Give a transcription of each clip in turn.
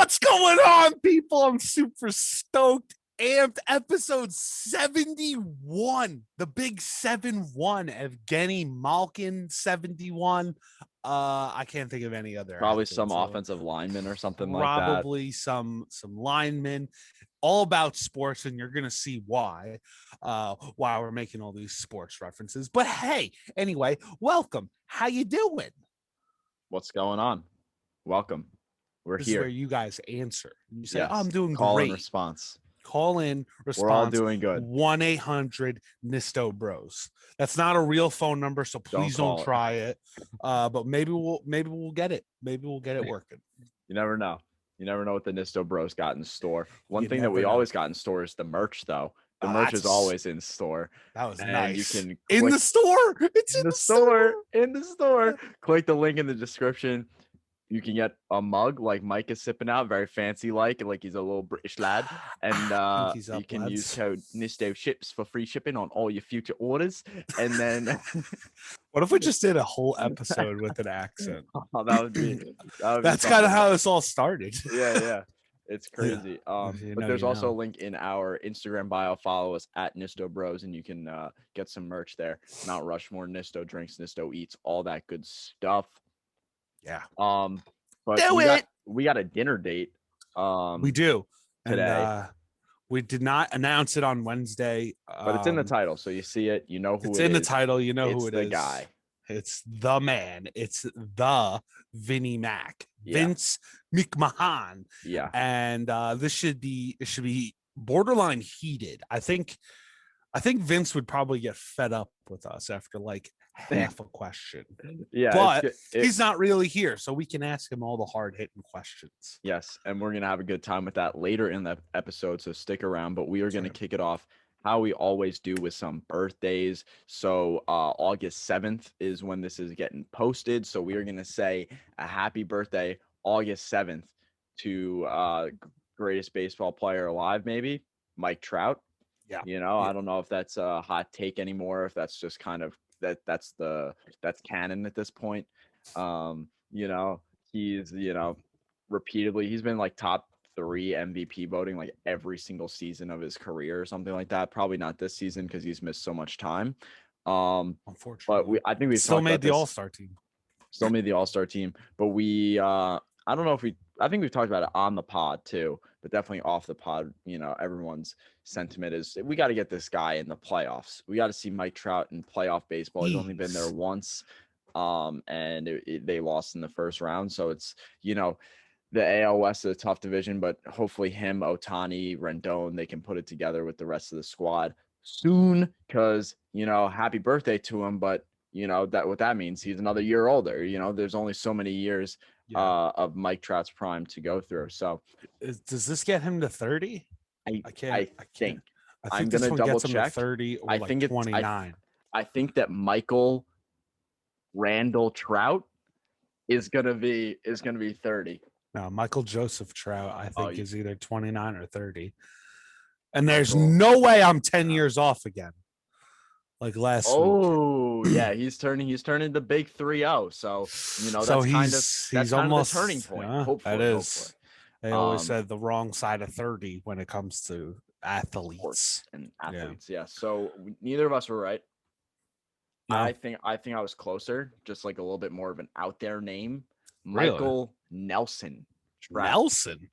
What's going on, people? I'm super stoked. Amped episode 71. The big 7-1. Evgeny Malkin 71. I can't think of any other. Probably some offensive lineman or something like that. Probably some linemen. All about sports, and you're gonna see why we're making all these sports references. But hey, anyway, welcome. How you doing? What's going on? Welcome. We're This here. is where you guys answer. You say, Yes. I'm doing Call great. and response. Call in response. We're all doing good. 1-800 NistoBros. That's not a real phone number, so please don't try it. But maybe we'll get it. Maybe we'll get it working. You never know. You never know what the NistoBros got in store. One thing that we always got in store is the merch, though. The merch is always in store. That was and nice. You can in the store. It's in the store. In the store. Click the link in the description. You can get a mug like Mike is sipping out, very fancy like he's a little British lad. And you can use code NistoShips for free shipping on all your future orders. And then what if we just did a whole episode with an accent? Oh, that would be that's kind of how this all started. Yeah. It's crazy. But there's also a link in our Instagram bio. Follow us at NistoBros, and you can get some merch there. Mount Rushmore, Nisto drinks, Nisto eats, all that good stuff. Yeah. But we got a dinner date. We do today. And, we did not announce it on Wednesday, but it's in the title, so you see it. You know who it's in the title. You know who it is. It's the guy. It's the man. It's the Vinnie Mac, Vince McMahon. Yeah. And it should be borderline heated. I think Vince would probably get fed up with us after like half a question. Yeah. But he's not really here, so we can ask him all the hard-hitting questions. Yes, and we're gonna have a good time with that later in the episode, so stick around. But we are gonna kick it off how we always do with some birthdays. So August 7th is when this is getting posted. So we are going to say a happy birthday, August 7th, to greatest baseball player alive, maybe, Mike Trout. Yeah. I don't know if that's a hot take anymore, if that's just kind of that's canon at this point. He's, repeatedly, he's been like top 3 MVP voting like every single season of his career or something like that. Probably not this season because he's missed so much time. Unfortunately, but I think we still made the All-Star team. Still made the All-Star team, but we I don't know if I think we've talked about it on the pod too, but definitely off the pod. Everyone's sentiment is we got to get this guy in the playoffs. We got to see Mike Trout in playoff baseball. He's only been there once, and they lost in the first round. So it's the AL West is a tough division, but hopefully him, Ohtani, Rendon, they can put it together with the rest of the squad soon because, happy birthday to him. But, what that means, he's another year older. There's only so many years of Mike Trout's prime to go through. So does this get him to 30? I think I'm this going to double check. 30 or I like think 29. I think that Michael Randall Trout is going to be 30. No, Michael Joseph Trout, I think, is either 29 or 30. And there's no way I'm 10 years off again. Like last week. Oh, yeah, he's turning the big 3-0. So, that's almost the turning point. Hopefully, that is. They always said the wrong side of 30 when it comes to athletes. Yeah. So neither of us were right. No. I think I was closer, just like a little bit more of an out there name. Michael Nelson. Nelson.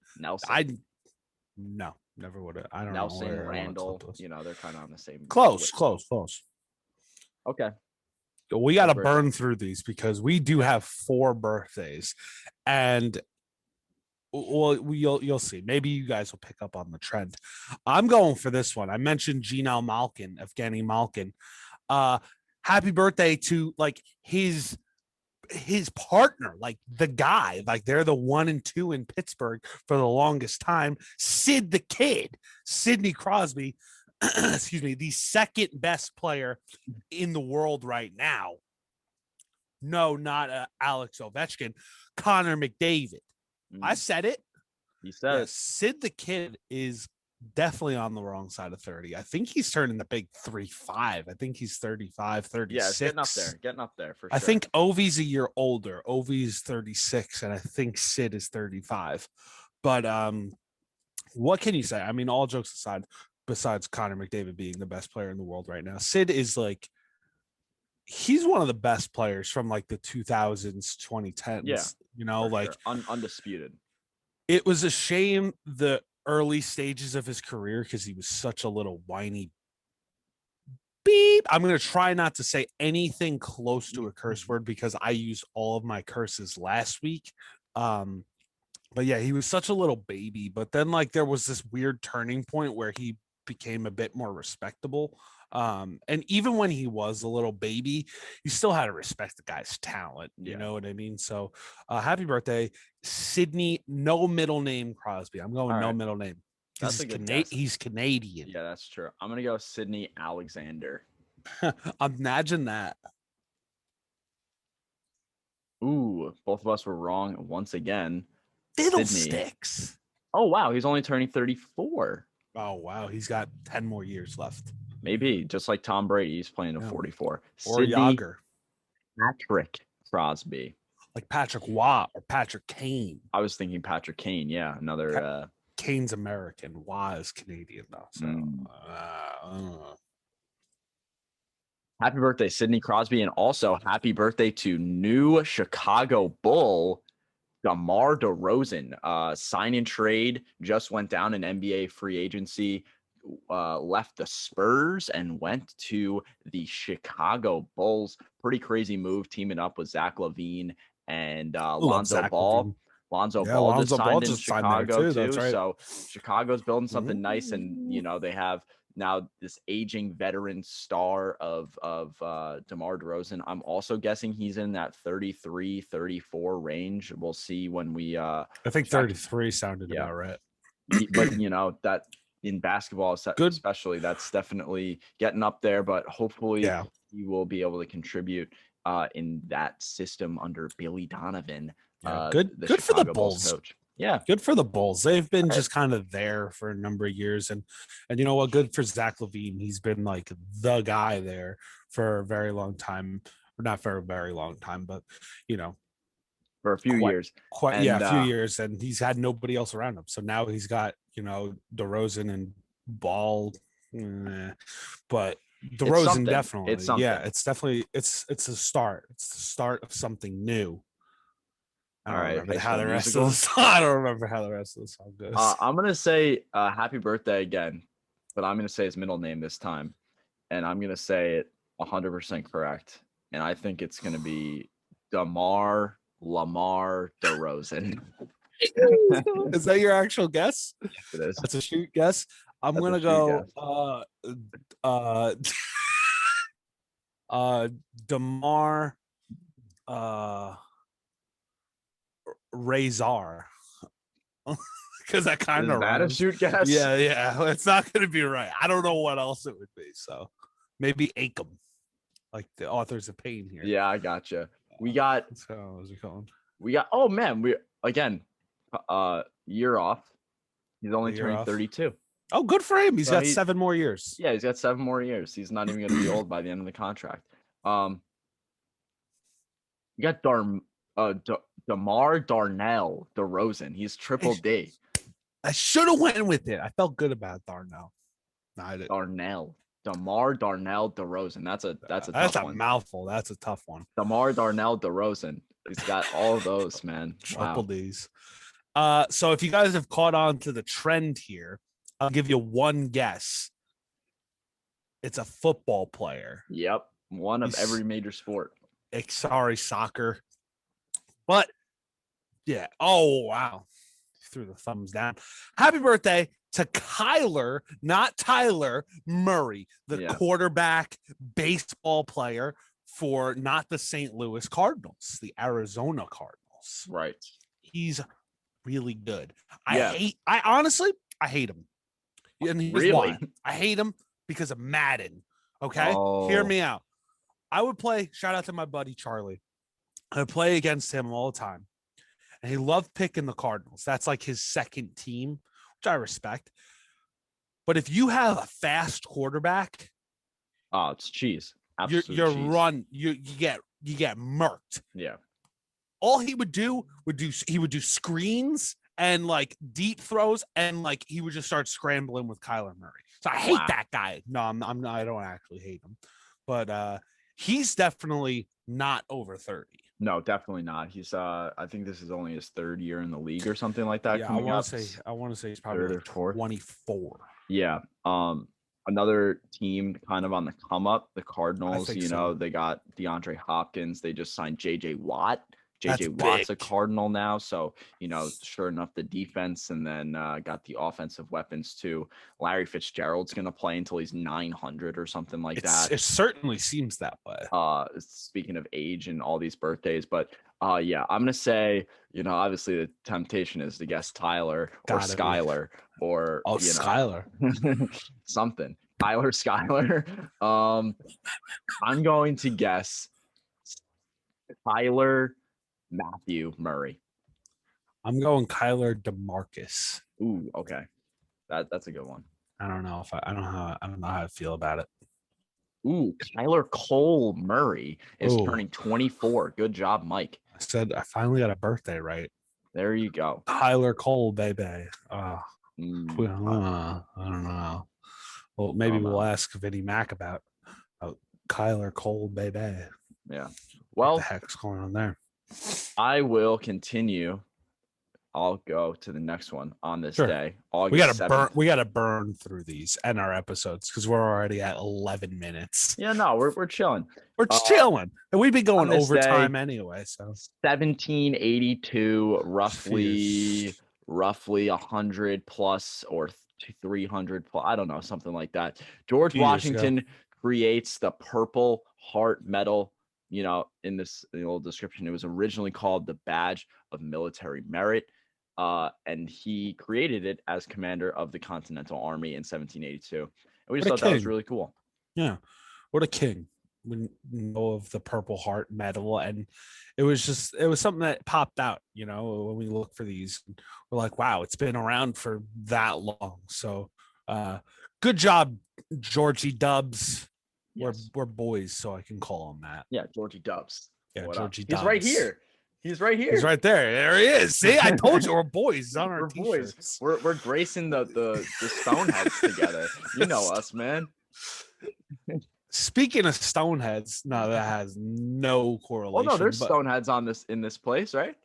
No, never would have. I don't know. Nelson, Randall. They're kind of on the same. Close. Okay. We got to burn through these because we do have 4 birthdays, and you'll see. Maybe you guys will pick up on the trend. I'm going for this one. I mentioned Evgeny Malkin. Happy birthday to like his partner, like the guy, like they're the 1 and 2 in Pittsburgh for the longest time. Sid the Kid, Sidney Crosby, excuse me, the second best player in the world right now. No, not Alex Ovechkin, Connor McDavid. I said it. You said it. Sid the Kid is definitely on the wrong side of 30. I think he's turning the big 3-5. I think he's 35, 36. Yeah, getting up there for sure. I think Ovi's a year older. Ovi's 36, and I think Sid is 35. But what can you say? I mean, all jokes aside, besides Connor McDavid being the best player in the world right now, Sid is like he's one of the best players from like the 2000s, 2010s. Yeah, you know, like sure. Undisputed. it was a shame the early stages of his career because he was such a little whiny beep. I'm going to try not to say anything close to a curse word because I used all of my curses last week. But yeah, he was such a little baby. But then like there was this weird turning point where he became a bit more respectable. And even when he was a little baby, you still had to respect the guy's talent. You know what I mean? So happy birthday, Sidney, no middle name Crosby. I'm going no middle name. That's a good guess. He's Canadian. Yeah, that's true. I'm gonna go Sidney Alexander. Imagine that. Ooh, both of us were wrong once again. Fiddlesticks. Oh wow, he's only turning 34. Oh wow, he's got 10 more years left. Maybe just like Tom Brady, he's playing to 44. Or Yager. Patrick Crosby. Like Patrick Watt or Patrick Kane. I was thinking Patrick Kane. Yeah, another. Kane's American. Watt is Canadian though. So. Happy birthday, Sidney Crosby, and also happy birthday to new Chicago Bull, DeMar DeRozan. Sign and trade just went down in NBA free agency. Left the Spurs and went to the Chicago Bulls. Pretty crazy move, teaming up with Zach LaVine and Lonzo Ball. Lonzo Ball just signed in Chicago too. Right. So Chicago's building something nice, and they have now this aging veteran star of DeMar DeRozan. I'm also guessing he's in that 33, 34 range. We'll see when we I think 33 sounded about right. But that in basketball especially, that's definitely getting up there, but hopefully he will be able to contribute in that system under Billy Donovan. Good for the Bulls. Coach. Yeah, good for the Bulls. They've been just kind of there for a number of years, and you know what? Good for Zach LaVine. He's been like the guy there for a very long time, or not for a very long time, but for a few years. A few years, and he's had nobody else around him. So now he's got DeRozan and Ball, but DeRozan definitely, it's definitely it's a start. It's the start of something new. I don't remember how the rest of the song goes. I'm gonna say happy birthday again, but I'm gonna say his middle name this time, and I'm gonna say it 100% correct, and I think it's gonna be Lamar DeRozan. Is that your actual guess? Yes, it is. That's a shoot guess. I'm gonna go DeMar Razor. Because that kind of that a shoot guess. Yeah, it's not gonna be right. I don't know what else it would be, so maybe Acom, like the Authors of Pain here. Yeah, I gotcha. We got oh man, we again year off. He's only turning 32. Oh, good for him. He's got 7 more years. Yeah, he's got 7 more years. He's not even going to be old by the end of the contract. You got DeMar Darnell DeRozan. He's triple D. I should have went with it. I felt good about Darnell. No, I didn't. DeMar Darnell DeRozan. That's a tough one. Mouthful. That's a tough one. DeMar Darnell DeRozan. He's got all of those, man. Triple D's. So if you guys have caught on to the trend here, I'll give you one guess. It's a football player. Yep. One of every major sport. Sorry, soccer. But yeah. Oh, wow. Threw the thumbs down. Happy birthday to Kyler, not Tyler Murray, the quarterback baseball player for not the St. Louis Cardinals, the Arizona Cardinals. Right. He's really good. I honestly hate him. And here's why. I hate him because of Madden. Okay? Hear me out. I would play, shout out to my buddy Charlie. I would play against him all the time. And he loved picking the Cardinals. That's like his second team, which I respect. But if you have a fast quarterback, it's cheese. You get murked. Yeah. All he would do screens and like deep throws, and like he would just start scrambling with Kyler Murray. So I hate that guy. No, I'm not. I don't actually hate him, but he's definitely not over 30. No, definitely not. He's I think this is only his third year in the league or something like that. Yeah, I want to say he's probably third or like fourth. 24. Yeah. Another team kind of on the come up, the Cardinals, they got DeAndre Hopkins. They just signed JJ Watt. JJ Watt's a Cardinal now. So, sure enough, the defense, and then got the offensive weapons too. Larry Fitzgerald's going to play until he's 900 or something like that. It certainly seems that way. Speaking of age and all these birthdays, but yeah, I'm going to say, obviously the temptation is to guess Tyler or Skyler or, Skyler. something. Tyler, Skyler. I'm going to guess Tyler Matthew Murray. I'm going Kyler DeMarcus. Ooh, okay. That's a good one. I don't know I don't know how I feel about it. Ooh, Kyler Cole Murray is turning 24. Good job, Mike. I said I finally got a birthday right. There you go. Kyler Cole, baby. I don't know. Well, maybe we'll ask Vinnie Mac about Kyler Cole, baby. Yeah. Well, what the heck's going on there? I will continue. I'll go to the next one on this day. We gotta burn through these and our episodes because we're already at 11 minutes. Yeah, no, we're chilling. We're chilling, and we've been going overtime anyway. So 1782, roughly 100 plus or 300 plus. I don't know, something like that. George Washington creates the Purple Heart Medal. In this little description, it was originally called the Badge of Military Merit, and he created it as commander of the Continental Army in 1782. And we just thought that was really cool. Yeah, what a king! We know of the Purple Heart Medal, and it was something that popped out. When we look for these, we're like, wow, it's been around for that long. So, good job, Georgie Dubs. Yes. We're boys, so I can call him that. Yeah, Georgie Dubs. Yeah, Georgie Dubs. He's right here. He's right here. He's right there. There he is. See, I told you we're boys. It's on our t-shirts. Boys. We're gracing the Stoneheads together. You know us, man. Speaking of Stoneheads, no, that has no correlation. Oh no, there's Stoneheads in this place, right?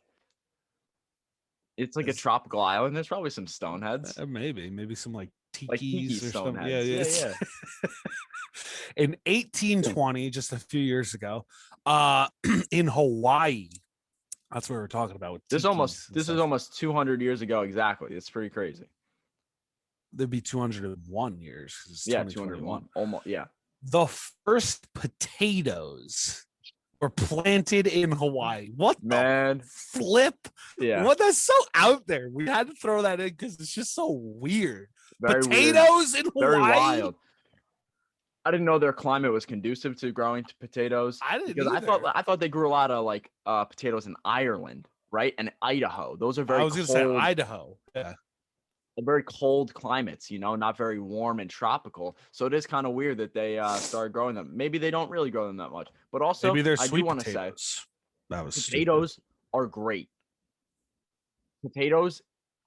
It's like a tropical island. There's probably some Stoneheads. Maybe some like tikis tiki or something. Yeah. In 1820, just a few years ago, in Hawaii, that's what we were talking about. This is almost 200 years ago exactly. It's pretty crazy. There'd be 201 years. Yeah, 201. Almost. Yeah. The first potatoes were planted in Hawaii. What the flip? Yeah. What? That's so out there. We had to throw that in because it's just so weird. Very potatoes weird. In Hawaii. Very wild. I didn't know their climate was conducive to growing potatoes. I didn't because either. I thought they grew a lot of like potatoes in Ireland, right? And Idaho. Those are very cold. I was going to say Idaho. Yeah. Very cold climates, not very warm and tropical. So it is kind of weird that they started growing them. Maybe they don't really grow them that much. But also, maybe they're I sweet do want to say potatoes are great. Potatoes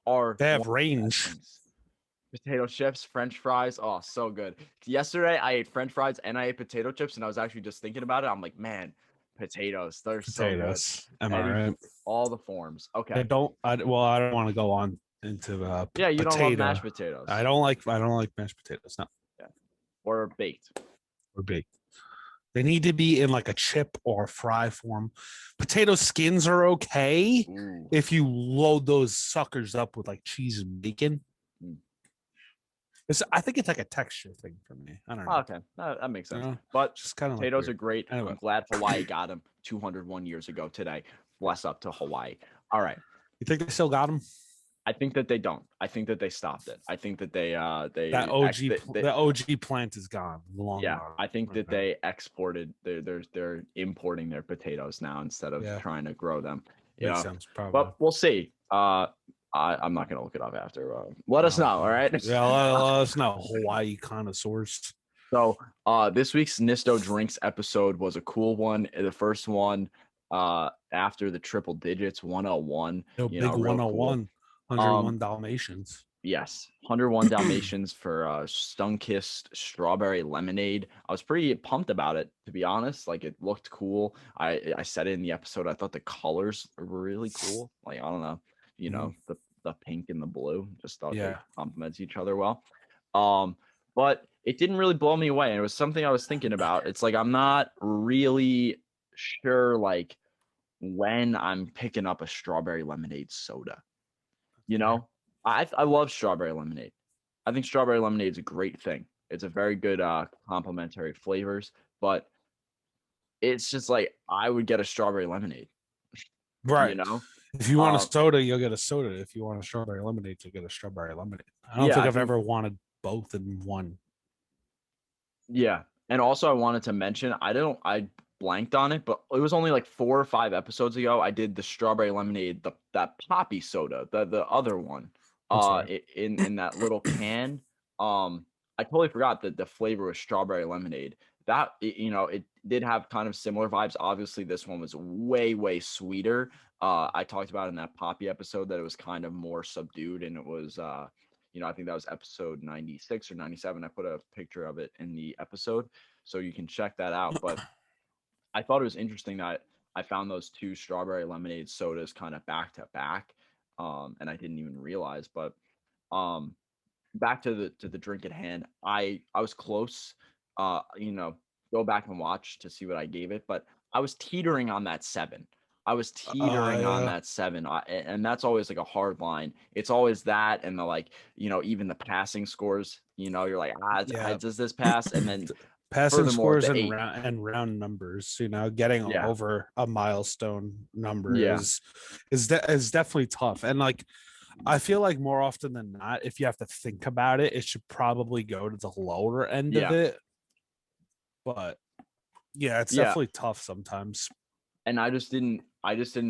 they have range. Potato chips, French fries. Oh, so good. Yesterday, I ate French fries and I ate potato chips, and I was actually just thinking about it. I'm like, man, potatoes. They're so good. Am I right? All the forms. Okay. I don't want to go on into you don't love mashed potatoes. I don't like mashed potatoes. No. Yeah. Or baked. They need to be in like a chip or a fry form. Potato skins are okay if you load those suckers up with like cheese and bacon. I think it's like a texture thing for me. I don't know. Okay, that makes sense. But just kind of potatoes are great. Anyway. I'm glad Hawaii got them 201 years ago today. Bless up to Hawaii. All right. You think they still got them? I think that they don't. I think that they stopped it. I think that the OG plant is gone. I think that they exported. They're importing their potatoes now instead of trying to grow them. Makes sense, probably. But we'll see. I'm not gonna look it up after. Let us know, all right? Yeah, let us know, Hawaii connoisseurs. So, this week's Nisto Drinks episode was a cool one. The first one, after the triple digits, 101. Big 101. 101 Dalmatians. Yes, 101 Dalmatians for Sunkissed Strawberry Lemonade. I was pretty pumped about it, to be honest. Like, it looked cool. I said it in the episode. I thought the colors were really cool. Like, I don't know, the pink and the blue. Just thought they Yeah. complements each other well. But it didn't really blow me away. And it was something I was thinking about. It's like I'm not really sure, like, when I'm picking up a strawberry lemonade soda. You know, I love strawberry lemonade. I think strawberry lemonade is a great thing. It's a very good complementary flavors, but it's just like I would get a strawberry lemonade, you Right. know? If you want a Um, soda, you'll get a soda. If you want a strawberry lemonade, you'll get a strawberry lemonade. I don't yeah, think I I've think ever wanted both in one. yeah. And also I wanted to mention I blanked on it, but it was only like 4 or 5 episodes ago. I did the strawberry lemonade, that poppy soda, the other one, That's right. in that little can. I totally forgot that the flavor was strawberry lemonade. It did have kind of similar vibes. Obviously, this one was way sweeter. I talked about in that poppy episode that it was kind of more subdued, and it was I think that was episode 96 or 97. I put a picture of it in the episode, so you can check that out. But I thought it was interesting that I found those two strawberry lemonade sodas kind of back to back, and I didn't even realize. But um, back to the drink at hand, I was close. Go back and watch to see what I gave it, but I was teetering on that 7. I was teetering on Yeah. that 7, and that's always like a hard line. It's always that, and the like, even the passing scores. You're like, Yeah. does this pass? And then Passing furthermore, scores the and 8. round numbers, getting Yeah, over a milestone number yeah, is definitely tough. And like I feel like more often than not, if you have to think about it, it should probably go to the lower end of yeah, it. But yeah, it's yeah. definitely tough sometimes. And I just didn't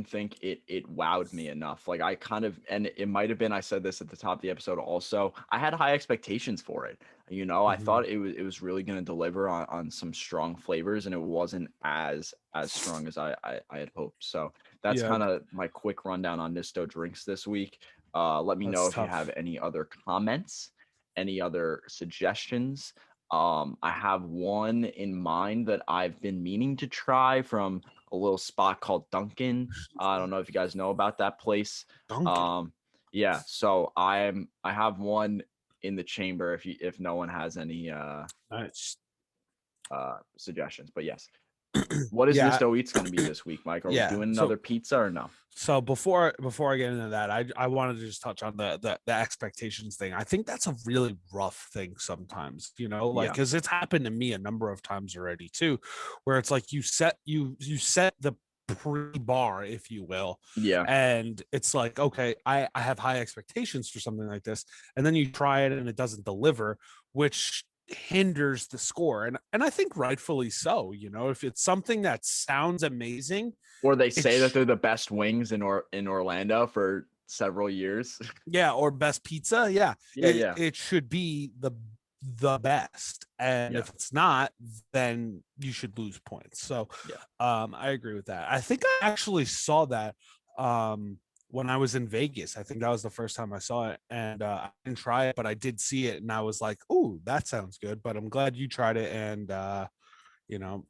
think it wowed me enough. Like, I kind of, and it might have been, I said this at the top of the episode also, I had high expectations for it. I Mhm. thought it was really going to deliver on some strong flavors, and it wasn't as strong as I had hoped. So that's Yeah, kind of my quick rundown on Nisto drinks this week. Let me know that's if you have tough. any other comments, any other suggestions. I have one in mind that I've been meaning to try from a little spot called Dunkin'. I don't know if you guys know about that place. Duncan. Um, yeah, so I have one in the chamber if no one has any Nice. suggestions. But yes, what is Yeah, Nisto Eats going to be this week, Mike? Are we yeah. doing another pizza or no? So before I get into that, I wanted to just touch on the expectations thing. I think that's a really rough thing sometimes, like Yeah, because it's happened to me a number of times already too, where it's like you set the pre-bar, if you will, yeah, and it's like, okay, I have high expectations for something like this, and then you try it and it doesn't deliver, which hinders the score. And I think rightfully so. If it's something that sounds amazing, or they say that it's they're the best wings in Orlando for several years. yeah, or best pizza. Yeah, Yeah, it yeah, it should be the best, and yeah, if it's not, then you should lose points. So, yeah, I agree with that. I think I actually saw that when I was in Vegas. I think that was the first time I saw it, and I didn't try it, but I did see it, and I was like, "Ooh, that sounds good." But I'm glad you tried it, and you know,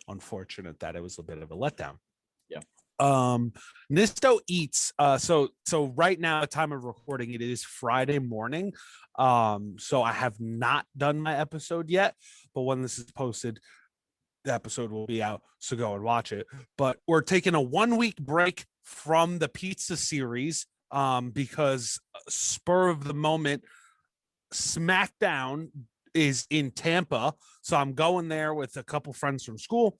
unfortunate that it was a bit of a letdown. yeah. Nisto Eats, so right now at time of recording it is Friday morning, so I have not done my episode yet, but when this is posted the episode will be out, so go and watch it. But we're taking a 1 week break from the pizza series, because spur of the moment SmackDown is in Tampa, so I'm going there with a couple friends from school.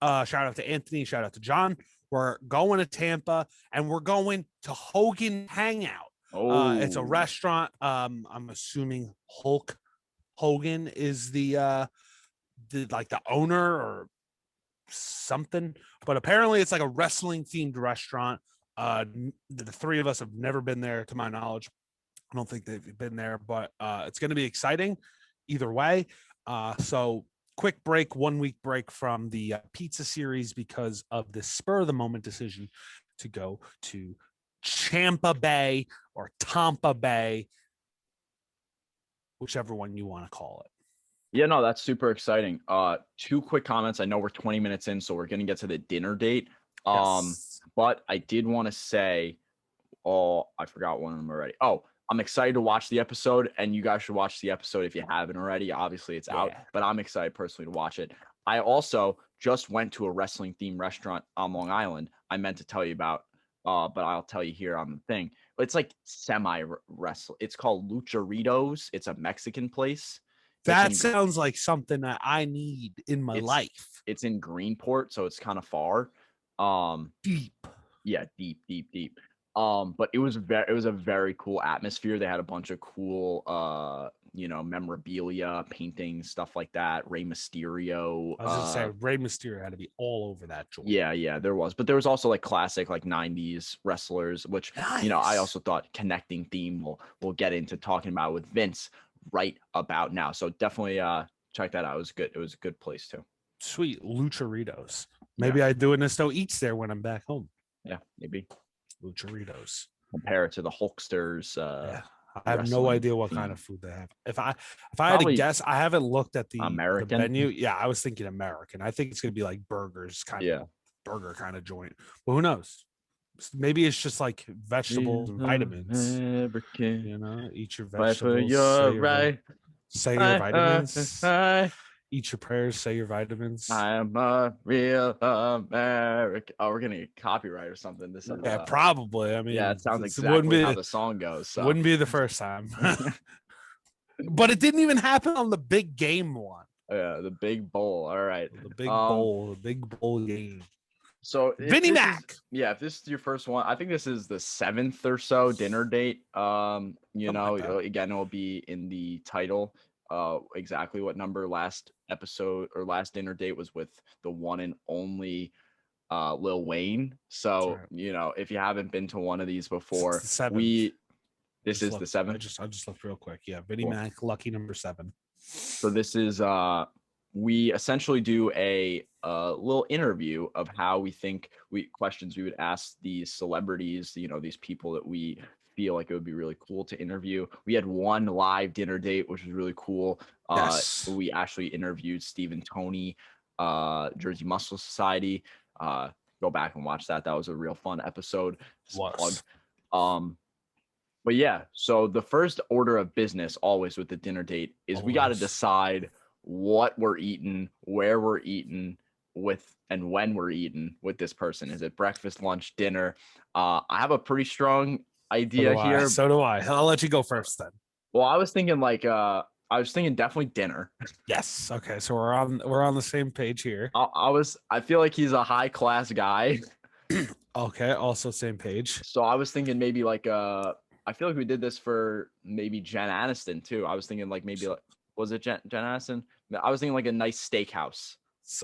Shout out to Anthony, shout out to John. We're going to Tampa and we're going to Hogan Hangout. It's a Oh, restaurant. I'm assuming Hulk Hogan is the owner or something, but apparently it's like a wrestling themed restaurant. The three of us have never been there, to my knowledge. I don't think they've been there, but it's going to be exciting either way. So quick break, 1 week break from the pizza series because of the spur of the moment decision to go to Champa Bay or Tampa Bay, whichever one you want to call it. Yeah, no, that's super exciting. 2 quick comments. I know we're 20 minutes in, so we're gonna get to the dinner date. Yes. But I did want to say, oh, I forgot one of them already. Oh, I'm excited to watch the episode, and you guys should watch the episode if you haven't already. Obviously, it's out, but I'm excited personally to watch it. I also just went to a wrestling themed restaurant on Long Island. I meant to tell you about, but I'll tell you here on the thing. It's like semi wrestle. It's called Lucharitos. It's a Mexican place. That sounds like something that I need in my life. It's in Greenport, so it's kind of far. Deep. Yeah, deep. But it was a very cool atmosphere. They had a bunch of cool memorabilia, paintings, stuff like that. Rey Mysterio. I was gonna say Rey Mysterio had to be all over that joint. Yeah, there was. But there was also like classic like 90s wrestlers, which nice. I also thought connecting theme we'll get into talking about with Vince right about now. So definitely check that out. It was good. It was a good place too. Sweet. Lucharitos. Maybe I do a Nisto Eats there when I'm back home. Yeah, maybe. Lucharitos. Compare it to the Hulksters. I have no idea what kind of food they have. If I had to guess, I haven't looked at the menu. Yeah, I was thinking American. I think it's gonna be like burgers, burger kind of joint. But who knows? Maybe it's just like vegetables and vitamins. American. Eat your vegetables. Say your vitamins. Eat your prayers, say your vitamins. I'm a real American. Oh, we're gonna get copyright or something. This probably. I mean, it sounds exactly how the song goes. So. Wouldn't be the first time. But it didn't even happen on the big game one. Yeah, the big bowl. All right. The big bowl game. So Vinnie Mac. If this is your first one, I think this is the 7th or so dinner date. Again, it will be in the title. Exactly what number last episode or last dinner date was with the one and only Lil Wayne. So if you haven't been to one of these before, this is the 7th. I just looked real quick. Yeah, Vinnie Mac, lucky number 7. So this is we essentially do a little interview of how we think questions we would ask these celebrities, these people that we feel like it would be really cool to interview. We had one live dinner date, which was really cool. Yes. We actually interviewed Steve and Tony, Jersey Muscle Society. Go back and watch that. That was a real fun episode. But yeah, so the first order of business always with the dinner date is we got to decide what we're eating, where we're eating with, and when we're eating with this person. Is it breakfast, lunch, dinner? I have a pretty strong idea here. So do I. I'll let you go first then. Well, I was thinking definitely dinner. Yes. Okay. So we're on the same page here. I feel like he's a high class guy. Okay. Also same page. So I was thinking maybe like I feel like we did this for maybe Jen Aniston too. I was thinking like maybe was it Jen Aniston? I was thinking like a nice steakhouse.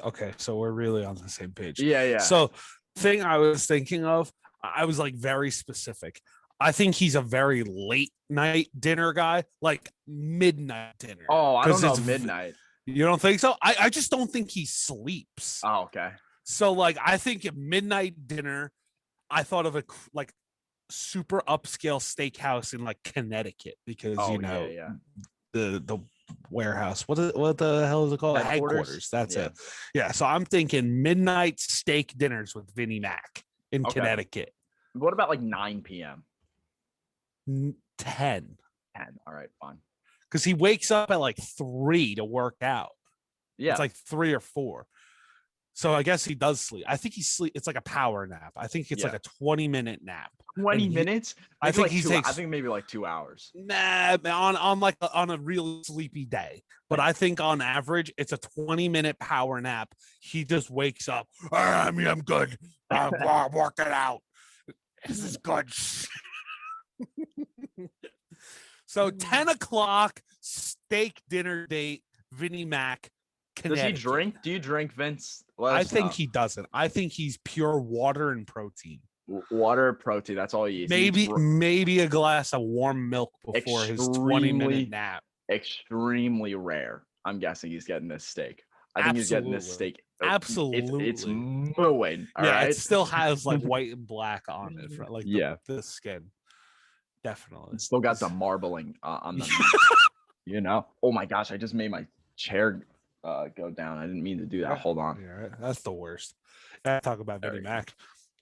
Okay. So we're really on the same page. Yeah. So thing I was thinking of, I was like very specific. I think he's a very late night dinner guy, like midnight dinner. Oh, I don't know midnight. You don't think so? I just don't think he sleeps. Oh, okay. So like I think a midnight dinner, I thought of a like super upscale steakhouse in like Connecticut because the warehouse. What the hell is it called? Headquarters. That's it. Yeah. So I'm thinking midnight steak dinners with Vinnie Mac in Connecticut. What about like 9 p.m.? 10. All right, fine. Because he wakes up at like 3 to work out. Yeah. It's like 3 or 4. So I guess he does sleep. I think he sleep. It's like a power nap. I think it's like a 20-minute nap. 20 minutes? I think I think maybe like 2 hours. Nah, on a real sleepy day. But I think on average, it's a 20-minute power nap. He just wakes up. I'm good. I'm working out. This is good. So 10 o'clock steak dinner date, Vinnie Mac. Does he drink? Do you drink, Vince? I think he doesn't. I think he's pure water and protein. Water, protein. That's all he eats. Maybe a glass of warm milk before his 20-minute nap. Extremely rare. I'm guessing he's getting this steak. I think he's getting this Absolutely. steak. It's Absolutely. mooing. All Yeah, it right. still has like white and black on it for like Yeah. the skin. Definitely. It's still got the marbling on the meat. You know. Oh my gosh! I just made my chair go down. I didn't mean to do that. Hold on. Yeah, that's the worst. I talk about There Vinnie we go. Mac.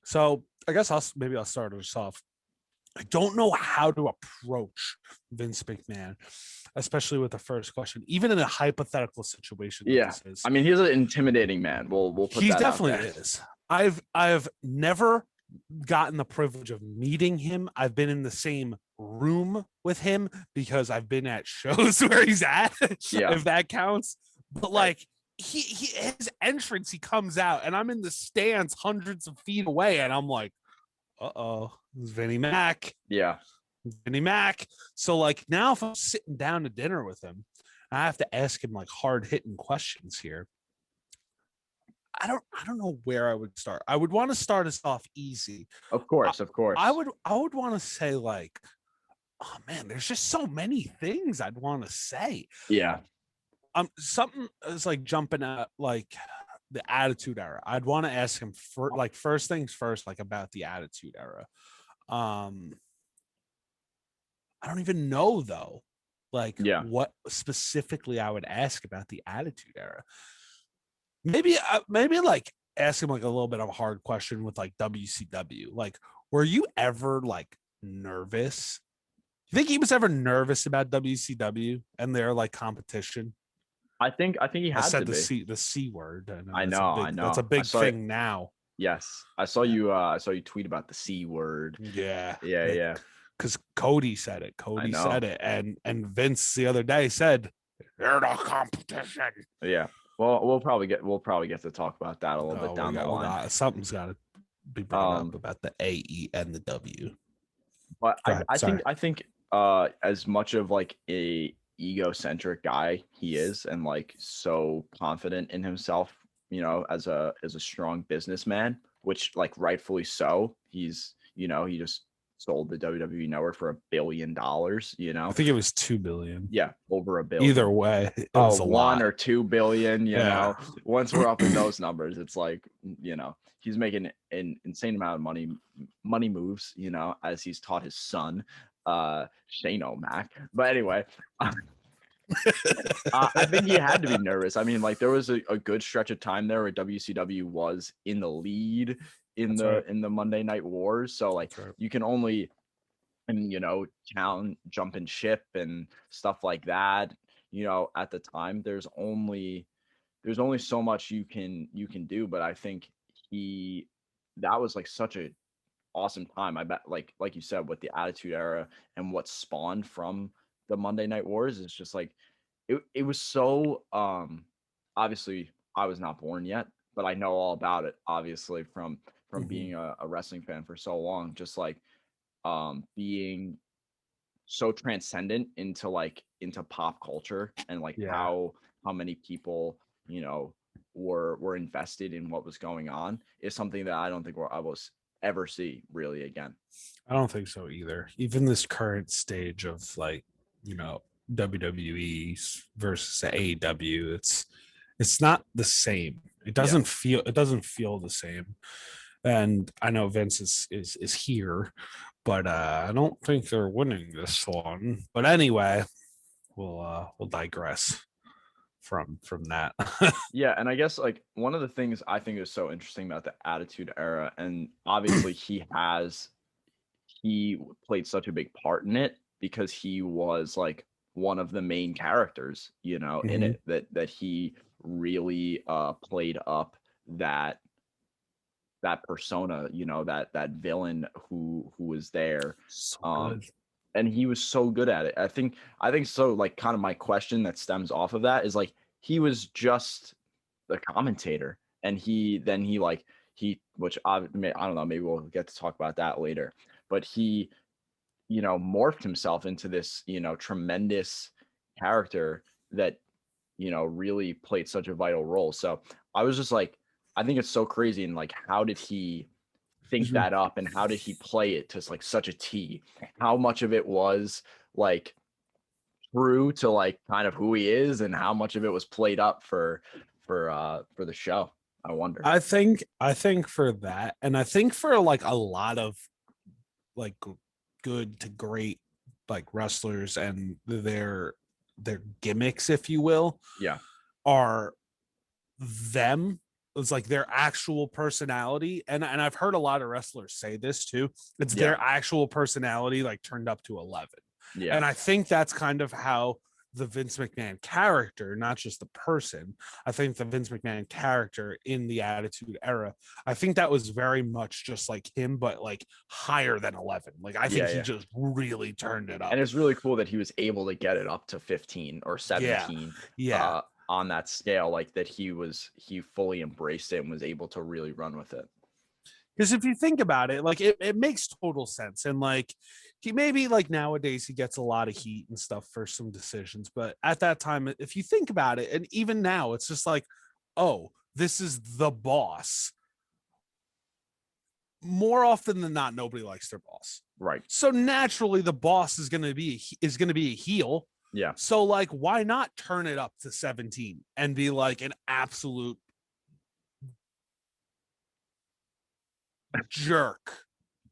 So I guess I'll start us off. I don't know how to approach Vince McMahon, especially with the first question, even in a hypothetical situation like Yeah. this is. I mean, he's an intimidating man. We'll put He that out definitely there. is. I've never gotten the privilege of meeting him. I've been in the same room with him because I've been at shows where he's at, Yeah. if that counts. But Right. like he his entrance, he comes out and I'm in the stands hundreds of feet away, and I'm like, uh-oh, it's Vinnie Mac. Yeah. Vinnie Mac. So like now if I'm sitting down to dinner with him, I have to ask him like hard-hitting questions here. I don't know where I would start. I would want to start us off easy. Of course. Of course. I would want to say like, oh man, there's just so many things I'd want to say. Yeah. Something is like jumping at like the Attitude Era. I'd want to ask him for like first things first, like about the Attitude Era. I don't even know though, like Yeah. what specifically I would ask about the Attitude Era. Maybe like ask him like a little bit of a hard question with like WCW. Like, were you ever like nervous? You think he was ever nervous about WCW and their like competition? I think he I had said to be. the C word. I know I that's know. that's a I big saw thing now. Yes, I saw you. I saw you tweet about the C word. Yeah. Yeah. Because Cody said it. I Cody know. said it. And Vince the other day said, "They're the competition." Yeah. Well, we'll probably get to talk about that a little bit down the line. Something's got to be brought up about the AE and the W. But I think as much of like a egocentric guy he is, and like so confident in himself, you know, as a strong businessman, which like rightfully so. He's, you know, he just sold the WWE network for $1 billion, you know. I think it was 2 billion. Yeah, over $1 billion. Either way, it was a 1 lot. or 2 billion, you know. Once we're up in those numbers, it's like, you know, he's making an insane amount of money moves, you know, as he's taught his son, Shane O'Mac. But anyway, I think he had to be nervous. I mean, like there was a good stretch of time there where WCW was in the lead in the Monday Night Wars. So like you can only, and you know, jump and ship and stuff like that. You know, at the time, there's only so much you can do. But I think that was like such a awesome time. I bet, like you said, with the Attitude Era and what spawned from the Monday Night Wars is just like it was so obviously I was not born yet, but I know all about it obviously from being a wrestling fan for so long, just like being so transcendent into pop culture and like how many people, you know, were invested in what was going on is something that I don't think I will ever see really again. I don't think so either. Even this current stage of like, you know, WWE versus AEW, it's not the same. It doesn't feel the same. And I know Vince is here, but I don't think they're winning this one. But anyway, we'll digress from that. Yeah, and I guess like one of the things I think is so interesting about the Attitude Era, and obviously he played such a big part in it because he was like one of the main characters, you know, in it, that he really played up that persona, you know, that villain who was there. So and he was so good at it. I think so. Like, kind of my question that stems off of that is like he was just the commentator, and which I don't know, maybe we'll get to talk about that later, but he, you know, morphed himself into this, you know, tremendous character that, you know, really played such a vital role. So I was just like, I think it's so crazy, and like, how did he think that up, and how did he play it to like such a T? How much of it was like true to like kind of who he is, and how much of it was played up for for the show. I wonder. I think for that, and I think for like a lot of like good to great like wrestlers and their gimmicks, if you will, Yeah. are them. It's like their actual personality, and I've heard a lot of wrestlers say this too. It's Yeah. their actual personality like turned up to 11. Yeah. And I think that's kind of how the Vince McMahon character, not just the person, I think the Vince McMahon character in the Attitude Era, I think that was very much just like him, but like higher than 11. Like I think he just really turned it up. And it's really cool that he was able to get it up to 15 or 17. Yeah. On that scale, like that he fully embraced it and was able to really run with it. Because if you think about it, like it makes total sense. And like he maybe like nowadays he gets a lot of heat and stuff for some decisions. But at that time, if you think about it, and even now, it's just like, oh, this is the boss. More often than not, nobody likes their boss. Right. So naturally, the boss is gonna be a heel. Yeah. So like, why not turn it up to 17 and be like an absolute jerk?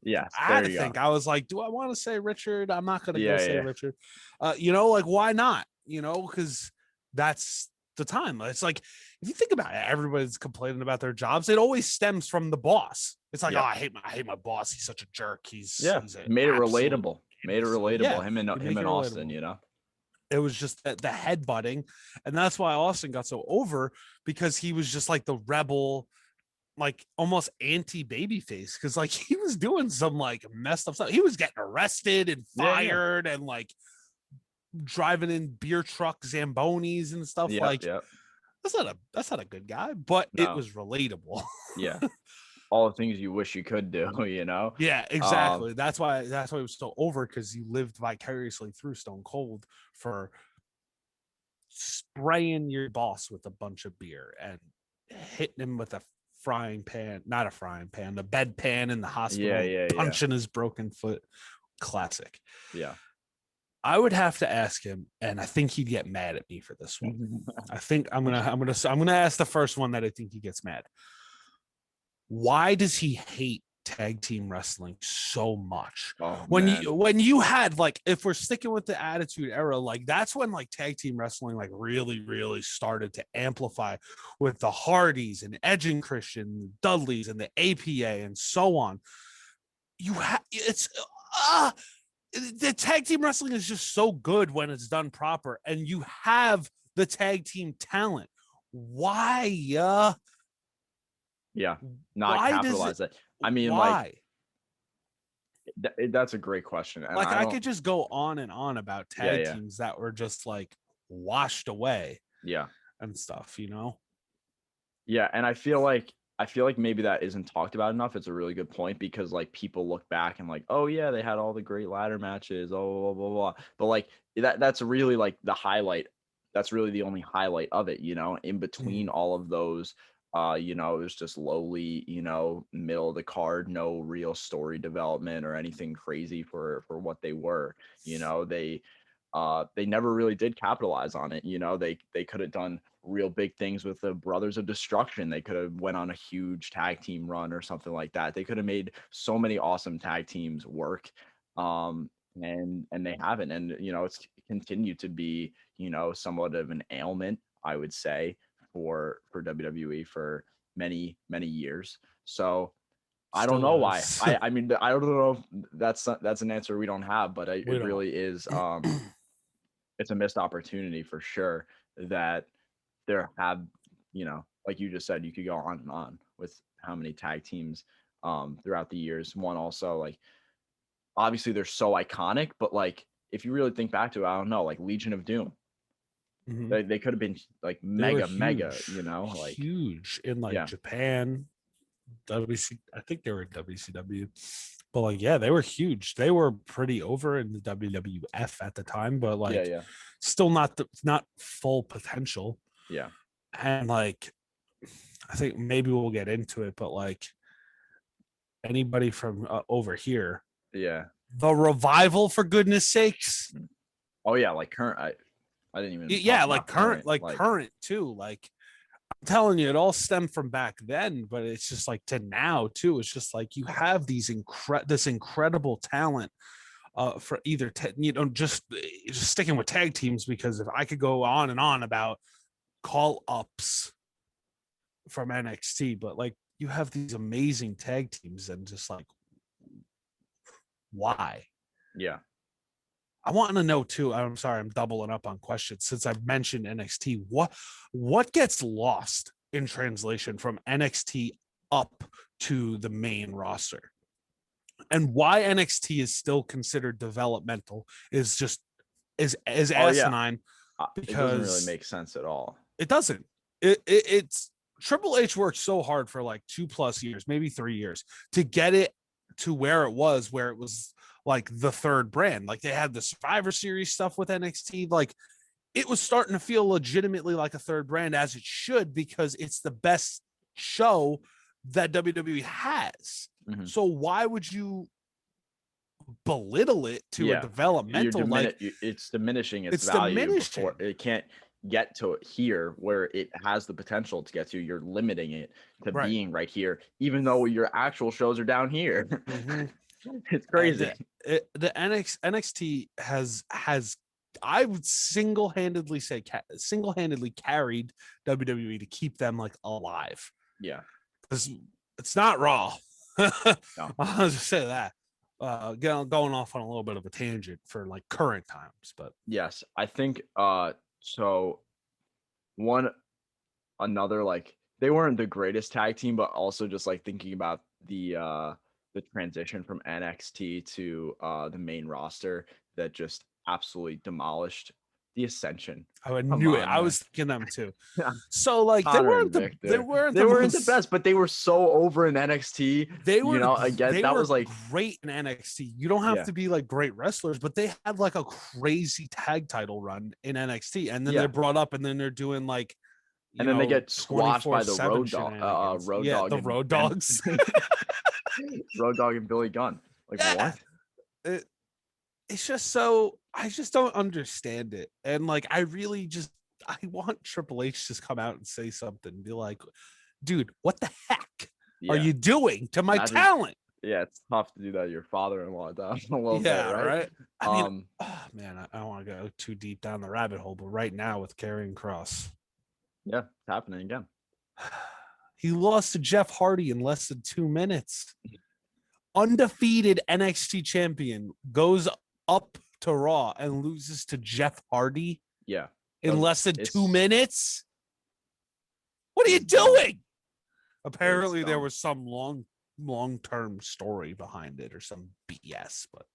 Yes. I had to think. I was like, do I want to say Richard? I'm not gonna go say Richard. Like why not? Because that's the time. It's like if you think about it, everybody's complaining about their jobs. It always stems from the boss. It's like, oh, I hate my boss. He's such a jerk. He's made it relatable. Made it relatable. Yeah, him and Austin, It was just the headbutting, and that's why Austin got so over, because he was just like the rebel, like almost anti-babyface, because like he was doing some like messed up stuff. He was getting arrested and fired and like driving in beer truck Zambonis and stuff. That's not a good guy, but it was relatable. Yeah. All the things you wish you could do, Yeah, exactly. That's why he was so over, because you lived vicariously through Stone Cold for spraying your boss with a bunch of beer and hitting him with a frying pan, not a frying pan, the bedpan in the hospital, punching his broken foot. Classic. Yeah. I would have to ask him, and I think he'd get mad at me for this one. I think I'm gonna ask the first one that I think he gets mad. Why does he hate tag team wrestling so much? When you had, like, if we're sticking with the Attitude Era, like that's when like tag team wrestling like really started to amplify with the Hardys and Edge and Christian, Dudleys and the APA and so on. The tag team wrestling is just so good when it's done proper, and you have the tag team talent. Why? Not capitalize it. I mean, why? That's a great question. And like I could just go on and on about tag teams that were just like washed away. Yeah. And stuff, Yeah, and I feel like maybe that isn't talked about enough. It's a really good point, because like people look back and like, oh yeah, they had all the great ladder matches, blah blah blah. But like that's really like the highlight. That's really the only highlight of it, in between all of those. It was just lowly, middle of the card, no real story development or anything crazy for what they were. They never really did capitalize on it. They could have done real big things with the Brothers of Destruction. They could have went on a huge tag team run or something like that. They could have made so many awesome tag teams work. And they haven't. And, it's continued to be, somewhat of an ailment, I would say, for WWE for many years. So I don't know why. I mean, I don't know if that's an answer we don't have, but it really is. It's a missed opportunity for sure that there have, like you just said, you could go on and on with how many tag teams throughout the years. One also, like, obviously they're so iconic, but like if you really think back to it, I don't know, like Legion of Doom. Mm-hmm. They could have been like mega, like huge in like Japan, WC. I think they were in WCW, but like they were huge. They were pretty over in the WWF at the time, but like still not full potential. Yeah, and like I think maybe we'll get into it, but like anybody from over here, the Revival, for goodness sakes. Oh yeah, like current. I didn't even. Like current too. Like I'm telling you, it all stemmed from back then, but it's just like to now too. It's just like you have this incredible talent for either just sticking with tag teams, because if I could go on and on about call ups from NXT, but like you have these amazing tag teams and just like why? Yeah. I want to know too. I'm sorry, I'm doubling up on questions since I've mentioned NXT. What gets lost in translation from NXT up to the main roster, and why NXT is still considered developmental is just is Oh yeah. asinine, It doesn't really because make sense at all. it doesn't. It's Triple H worked so hard for like 2+ years, maybe 3 years, to get it to where it was like the third brand. Like they had the Survivor Series stuff with NXT. Like it was starting to feel legitimately like a third brand, as it should, because it's the best show that WWE has. Mhm. So why would you belittle it to a Yeah. developmental? It's diminishing its It's value diminishing. before it can't get to here where it has the potential to get to. You're limiting it to Right. being right here, even though your actual shows are down here. Mhm. It's crazy. The NXT has I would single-handedly carried WWE to keep them like alive, Yeah. because it's not Raw. No. I'll just say that. Going off on a little bit of a tangent for like current times, but Yes, I think so one another like they weren't the greatest tag team, but also just like thinking about the transition from NXT to the main roster that just absolutely demolished the Ascension. I Come knew it. on, I man. was thinking them too. So like Connor and Victor. They weren't the best, but they were so over in NXT. Again, They that were was like great in NXT. You don't have yeah, to be like great wrestlers, but they had like a crazy tag title run in NXT, and then yeah. they're brought up, and then they're doing like And then they get squashed by the 24/7 shenanigans. Road Yeah, Dog the and Road Dogs. Road Dog and Billy Gunn. Like Yeah, what? it's just so I just don't understand it, and like I want Triple H to just come out and say something, be like, "Dude, what the heck are Yeah. you doing to my Imagine. talent?" Yeah, it's tough to do that to your father-in-law though, a little bit, Yeah, right? right. I mean, oh, man, I don't want to go too deep down the rabbit hole, but right now with Karrion Cross, Yeah, it's happening again. he lost to Jeff Hardy in less than 2 minutes. Undefeated NXT champion goes up to Raw and loses to Jeff Hardy Yeah. in less than It's 2 minutes. What are you it's dumb. doing? Apparently, there dumb. was some long-term story behind it or some BS, but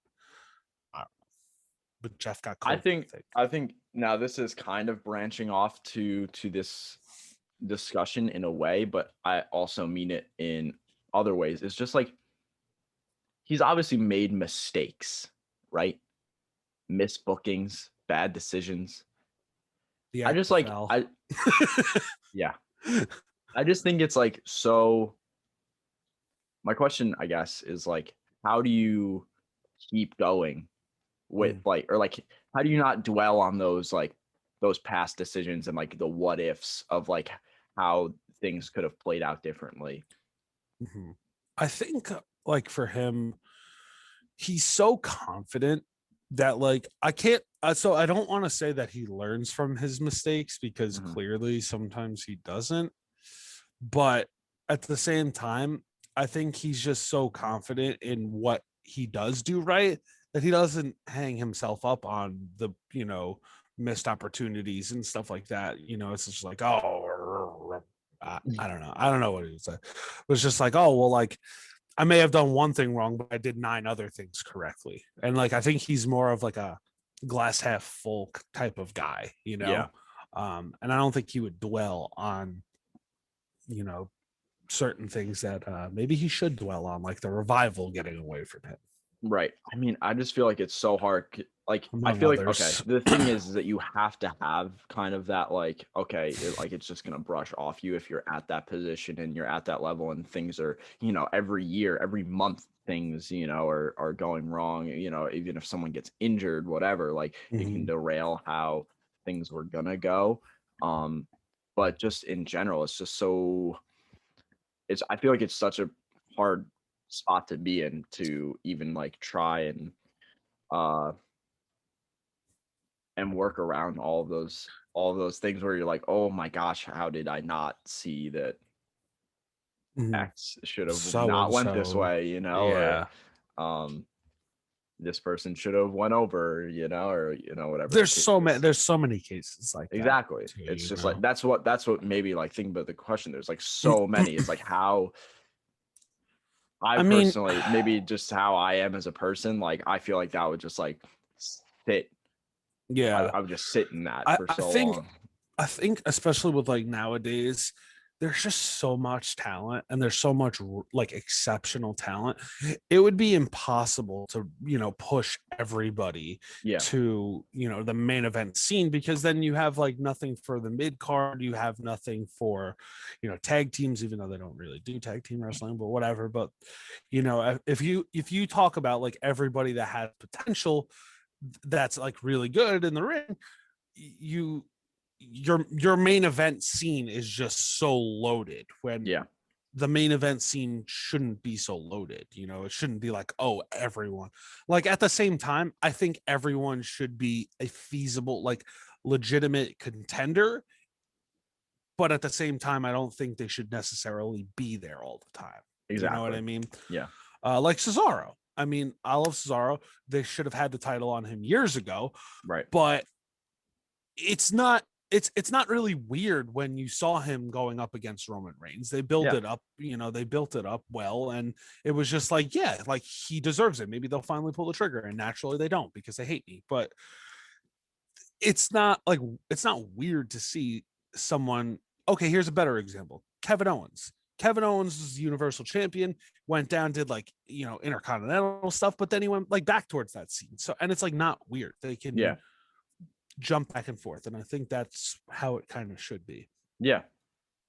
I don't know. But Jeff got COVID, I think now this is kind of branching off to this discussion in a way, but I also mean it in other ways. It's just like he's obviously made mistakes, right? Missed bookings, bad decisions. The I just like XFL. yeah. I just think it's like so my question, I guess, is like how do you keep going with like or like how do you not dwell on those past decisions and like the what ifs of like how things could have played out differently? Mhm. I think like for him, he's so confident that like I can't. So I don't want to say that he learns from his mistakes, because Mhm. clearly sometimes he doesn't. But at the same time, I think he's just so confident in what he does do right that he doesn't hang himself up on the missed opportunities and stuff like that. It's just like, oh, I don't know. I don't know what it is. It was just like, oh, well, like I may have done one thing wrong, but I did 9 other things correctly. And like, I think he's more of like a glass half full type of guy, Yeah. And I don't think he would dwell on, you know, certain things that maybe he should dwell on, like the revival getting away from him, Right. I mean, I just feel like it's so hard. Like, I among feel like, okay, others. the thing is that you have to have kind of that, like, okay, like it's just going to brush off you if you're at that position and you're at that level and things are, every year, every month, things, are going wrong, even if someone gets injured, whatever, like it can Mhm. derail how things were going to go. Um, but just in general, it's just so. I feel like it's such a hard spot to be in to even like try uh and work around all of those things where you're like, oh my gosh, how did I not see that Mhm. X should have So not and went this so. way, or Yeah. um this person should have went over, or whatever the case is. There's so many cases like that Exactly. too, It's you just like know. that's what maybe like think about the question. There's like so many. It's like how I I mean, personally, maybe just how I am as a person, like I feel like that would just like sit. yeah. I would just sit in that I, for I so think long. I think especially with like nowadays, there's just so much talent and there's so much like exceptional talent. It would be impossible to, push everybody Yeah. to, the main event scene because then you have like nothing for the mid card, you have nothing for, tag teams, even though they don't really do tag team wrestling, but whatever. But if you talk about like everybody that has potential that's like really good in the ring, you your main event scene is just so loaded when Yeah. the main event scene shouldn't be so loaded. It shouldn't be like, oh, everyone. Like at the same time, I think everyone should be a feasible, like legitimate contender. But at the same time, I don't think they should necessarily be there all the time. You know what Exactly. I mean? Yeah. Like Cesaro. I mean, I love Cesaro. They should have had the title on him years ago, Right. but it's not really weird when you saw him going up against Roman Reigns. They built Yeah. it up, they built it up well, and it was just like, yeah, like he deserves it. Maybe they'll finally pull the trigger, and naturally they don't because they hate me. But it's not weird to see someone. Okay, here's a better example: Kevin Owens. Kevin Owens is Universal Champion, went down, did like intercontinental stuff, but then he went like back towards that scene. So, and it's like not weird. They Yeah. can jump back and forth. And I think that's how it kind of should be. Yeah.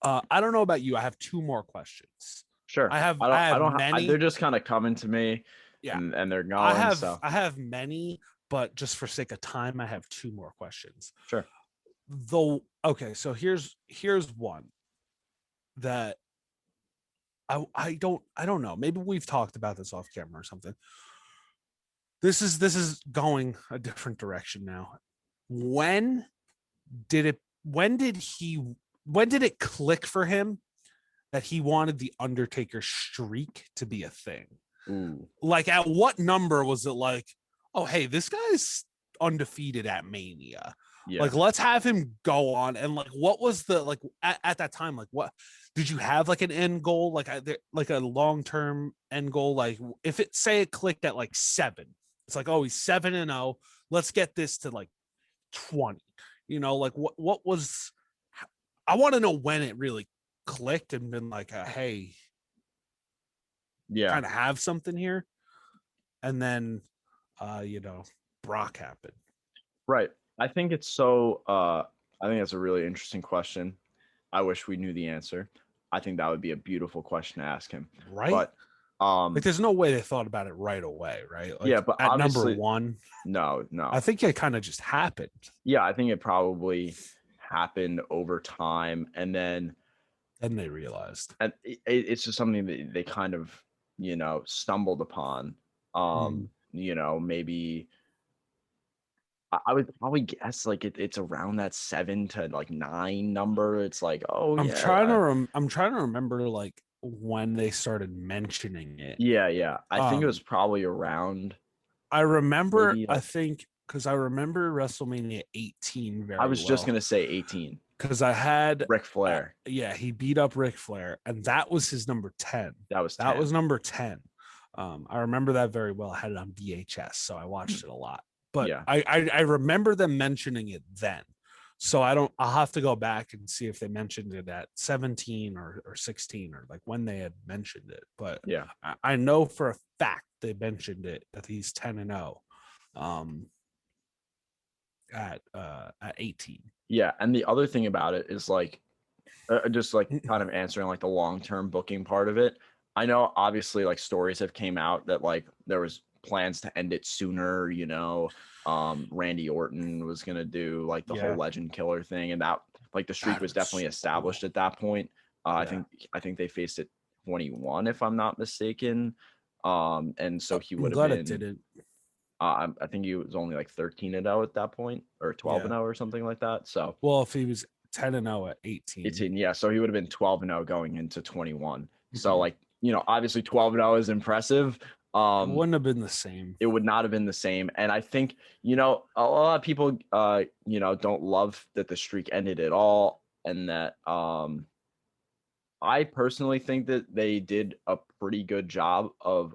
I don't know about you. I have two more questions. Sure. I have I don't. I I have don't. They're many. just kind of coming to me, Yeah. and they're I going. have So I have many, but just for sake of time, I have two more questions. sure. Though okay, so here's one that I don't know. Maybe we've talked about this off camera or something. This is going a different direction now. When did it when did it click for him that he wanted the Undertaker streak to be a thing? Ooh. Like, at what number was it like, oh, hey, this guy's undefeated at Mania? Yeah. Like, let's have him go on. And like, what was the like at that time? Like, what did you have like an end goal, like a long term end goal? Like, if it say it clicked at like 7, it's like, oh, he's 7-0. Let's get this to like 20. Like what was I want to know when it really clicked and been like, hey, Yeah. kind of have something here. And then, uh, you know, Brock happened. Right. I think it's so. I think that's a really interesting question. I wish we knew the answer. I think that would be a beautiful question to ask him. Right? But Like, there's no way they thought about it right away, right? yeah, Like but at number obviously one, no, I no. think it kind of just happened. Yeah, I think it probably happened over time, and then Then they realized. it's just something that they kind of stumbled upon. Mhm. Maybe I would probably guess like it's around that 7 to like 9 number. It's like, oh yeah, I'm trying to remember like when they started mentioning it. yeah. I think it was Um, probably around I remember, maybe I like think, because I remember WrestleMania 18 I very was just well. gonna say 18. Because I had, Ric Flair. yeah, he beat up Ric Flair, and that was his number 10. That was That was 10. number 10. I remember that very well. I had it on VHS, so I watched it a lot. But Yeah. I remember them mentioning it then. So I'll have to go back and see if they mentioned it at 17 or 16 or like when they had mentioned it. But Yeah. I know for a fact they mentioned it that he's 10-0 at 18. Yeah, and the other thing about it is like just like kind of answering like the long-term booking part of it. I know obviously like stories have came out that like there was plans to end it sooner. Randy Orton was gonna do like the whole Yeah. Legend Killer thing, and that Like the streak That'd was been definitely so established cool. at that point. I Yeah. think they faced it 21, if I'm not mistaken. And so he I'm would have glad it been. didn't. I think he was only like 13-0 at that point, or 12-0 Yeah. or something like that. So Well, if he was 10-0 at 18. 18, yeah. So he would have been 12-0 going into 21. So Mhm. like, obviously 12-0 is impressive. It wouldn't have been the same. It would not have been the same. And I think, a lot of people don't love that the streak ended at all. And that I personally think that they did a pretty good job of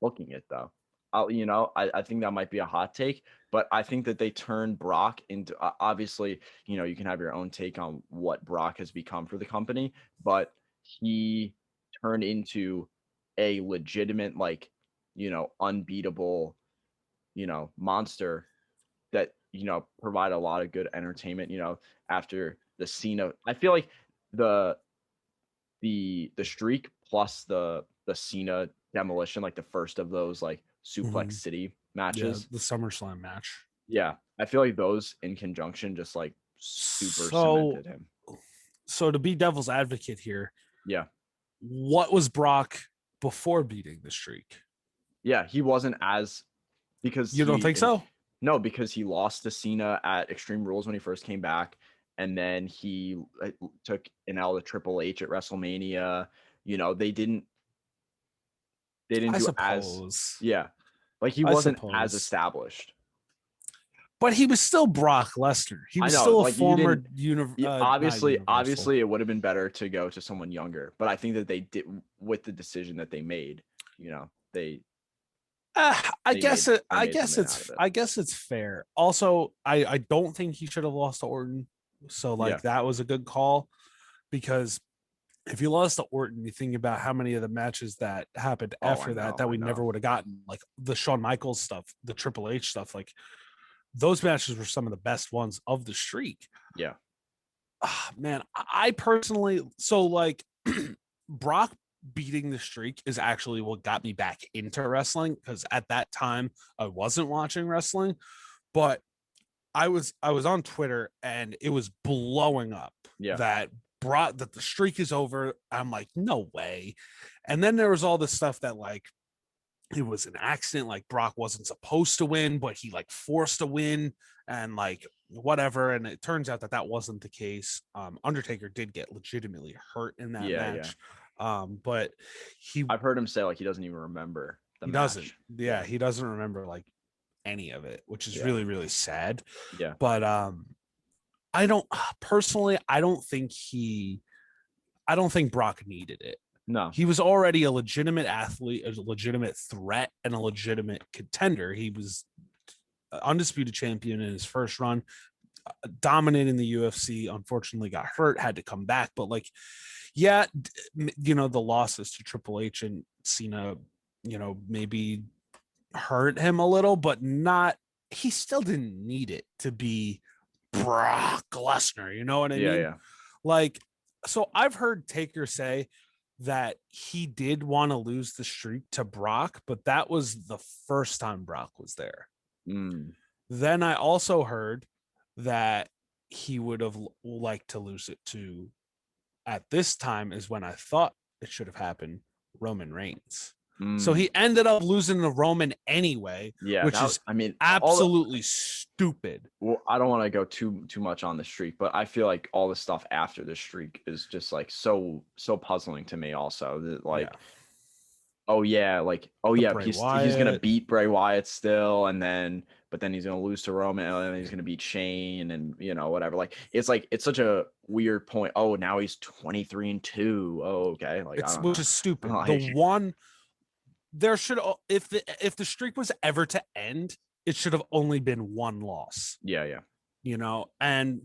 booking it though. I think that might be a hot take, but I think that they turned Brock into obviously, you can have your own take on what Brock has become for the company, but he turned into a legitimate, like, unbeatable, monster that, provide a lot of good entertainment, after the Cena. I feel like the the streak plus the Cena demolition, like the first of those like Suplex Mhm. City Yeah, matches. the SummerSlam match. Yeah, I feel like those in conjunction just like super So, cemented him. so to be devil's advocate here, Yeah, what was Brock before beating the streak? yeah, he wasn't as because You don't think so? no, because he lost to Cena at Extreme Rules when he first came back, and then he took an L to Triple H at WrestleMania. They didn't I do as suppose. yeah, like he I wasn't as suppose. established. But he was still Brock Lesnar. He I was know, still a like you former didn't. not Obviously, universal. obviously, it would have been better to go to someone younger. But I think that they did with the decision that they made. They I they guess made it. they made something out of it. I guess it's fair. Also, I don't think he should have lost to Orton. So Yeah. like that was a good call because if you lost to Orton, you think about how many of the matches that happened Oh, I after know. that I we know. never would have gotten, like the Shawn Michaels stuff, the Triple H stuff. Like those matches were some of the best ones of the streak. Yeah. Man, I personally so like Brock beating the streak is actually what got me back into wrestling because at that time I wasn't watching wrestling, but I was on Twitter and it was blowing up Yeah. that brought that the streak is over. I'm like, no way. And then there was all this stuff that like it was an accident, like Brock wasn't supposed to win, but he like forced a win and like whatever. And it turns out that that wasn't the case. Undertaker did get legitimately hurt in that Yeah. Yeah. match. But he I've heard him say like he doesn't even remember the he doesn't. match. Yeah, Yeah. he doesn't remember like any of it, which is Yeah. really, really sad. Yeah. But I don't personally, I don't think Brock needed it. No. He was already a legitimate athlete, a legitimate threat, and a legitimate contender. He was undisputed champion in his first run, dominating the UFC. Unfortunately, got hurt, had to come back. But like, yeah, the losses to Triple H and Cena, maybe hurt him a little, but not. He still didn't need it to be Brock Lesnar. You know what I Yeah. mean? Yeah. Like, so I've heard Taker say that he did want to lose the streak to Brock, but that was the first time Brock was there. Mm. Then I also heard that he would have liked to lose it to, at this time is when I thought it should have happened, Roman Reigns. So Mm. he ended up losing to Roman anyway, Yeah. which is I mean, absolutely stupid. well, I don't want to go too much on the streak, but I feel like all the stuff after the streak is just like so puzzling to me. Also, that like, Yeah. oh yeah, like oh The yeah, Bray he's gonna Wyatt. beat Bray Wyatt still, and then but then he's gonna lose to Roman, and then he's gonna beat Shane, and whatever. Like it's such a weird point. Oh, now he's 23-2. Oh, okay. Like I It's don't which know. is stupid. The Like, one there should if the streak was ever to end, it should have only been one loss. yeah. And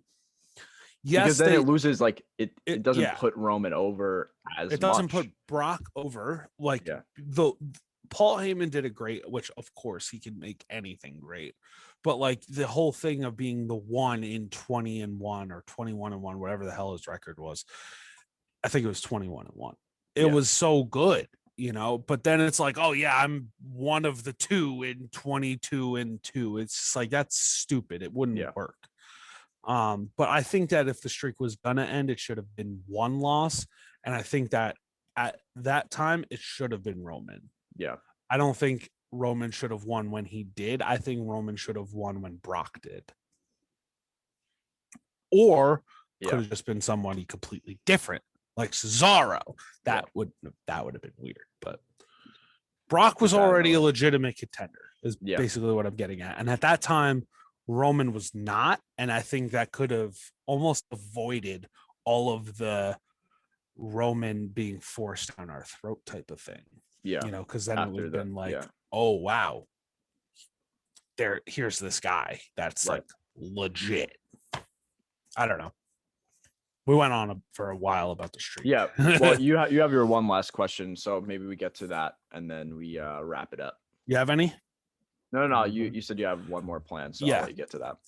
Because yes, then it loses like it doesn't yeah, put Roman over as it doesn't much. put Brock over. Like Yeah. the Paul Heyman did a great, which of course he can make anything great, but like the whole thing of being the one in 20-1 or 21-1, whatever the hell his record was, I think it was 21-1. It Yeah. was so good, but then it's like, oh yeah, I'm one of the two in 22-2. It's just like, that's stupid. It wouldn't Yeah. work. But I think that if the streak was gonna end, it should have been one loss, and I think that at that time it should have been Roman. Yeah. I don't think Roman should have won when he did. I think Roman should have won when Brock did, or could have just been somebody completely different, like Cesaro. That would have been weird, but Brock was already a legitimate contender. Is basically what I'm getting at, and at that time. Roman was not, and I think that could have almost avoided all of the Roman being forced down our throat type of thing. Yeah, because then it would have been like, oh wow, here's this guy that's like legit. I don't know. We went on for a while about the streak. Yeah, well, you have your one last question, so maybe we get to that and then we wrap it up. You have any? No. You said you have one more plan, so I'll let you get to that.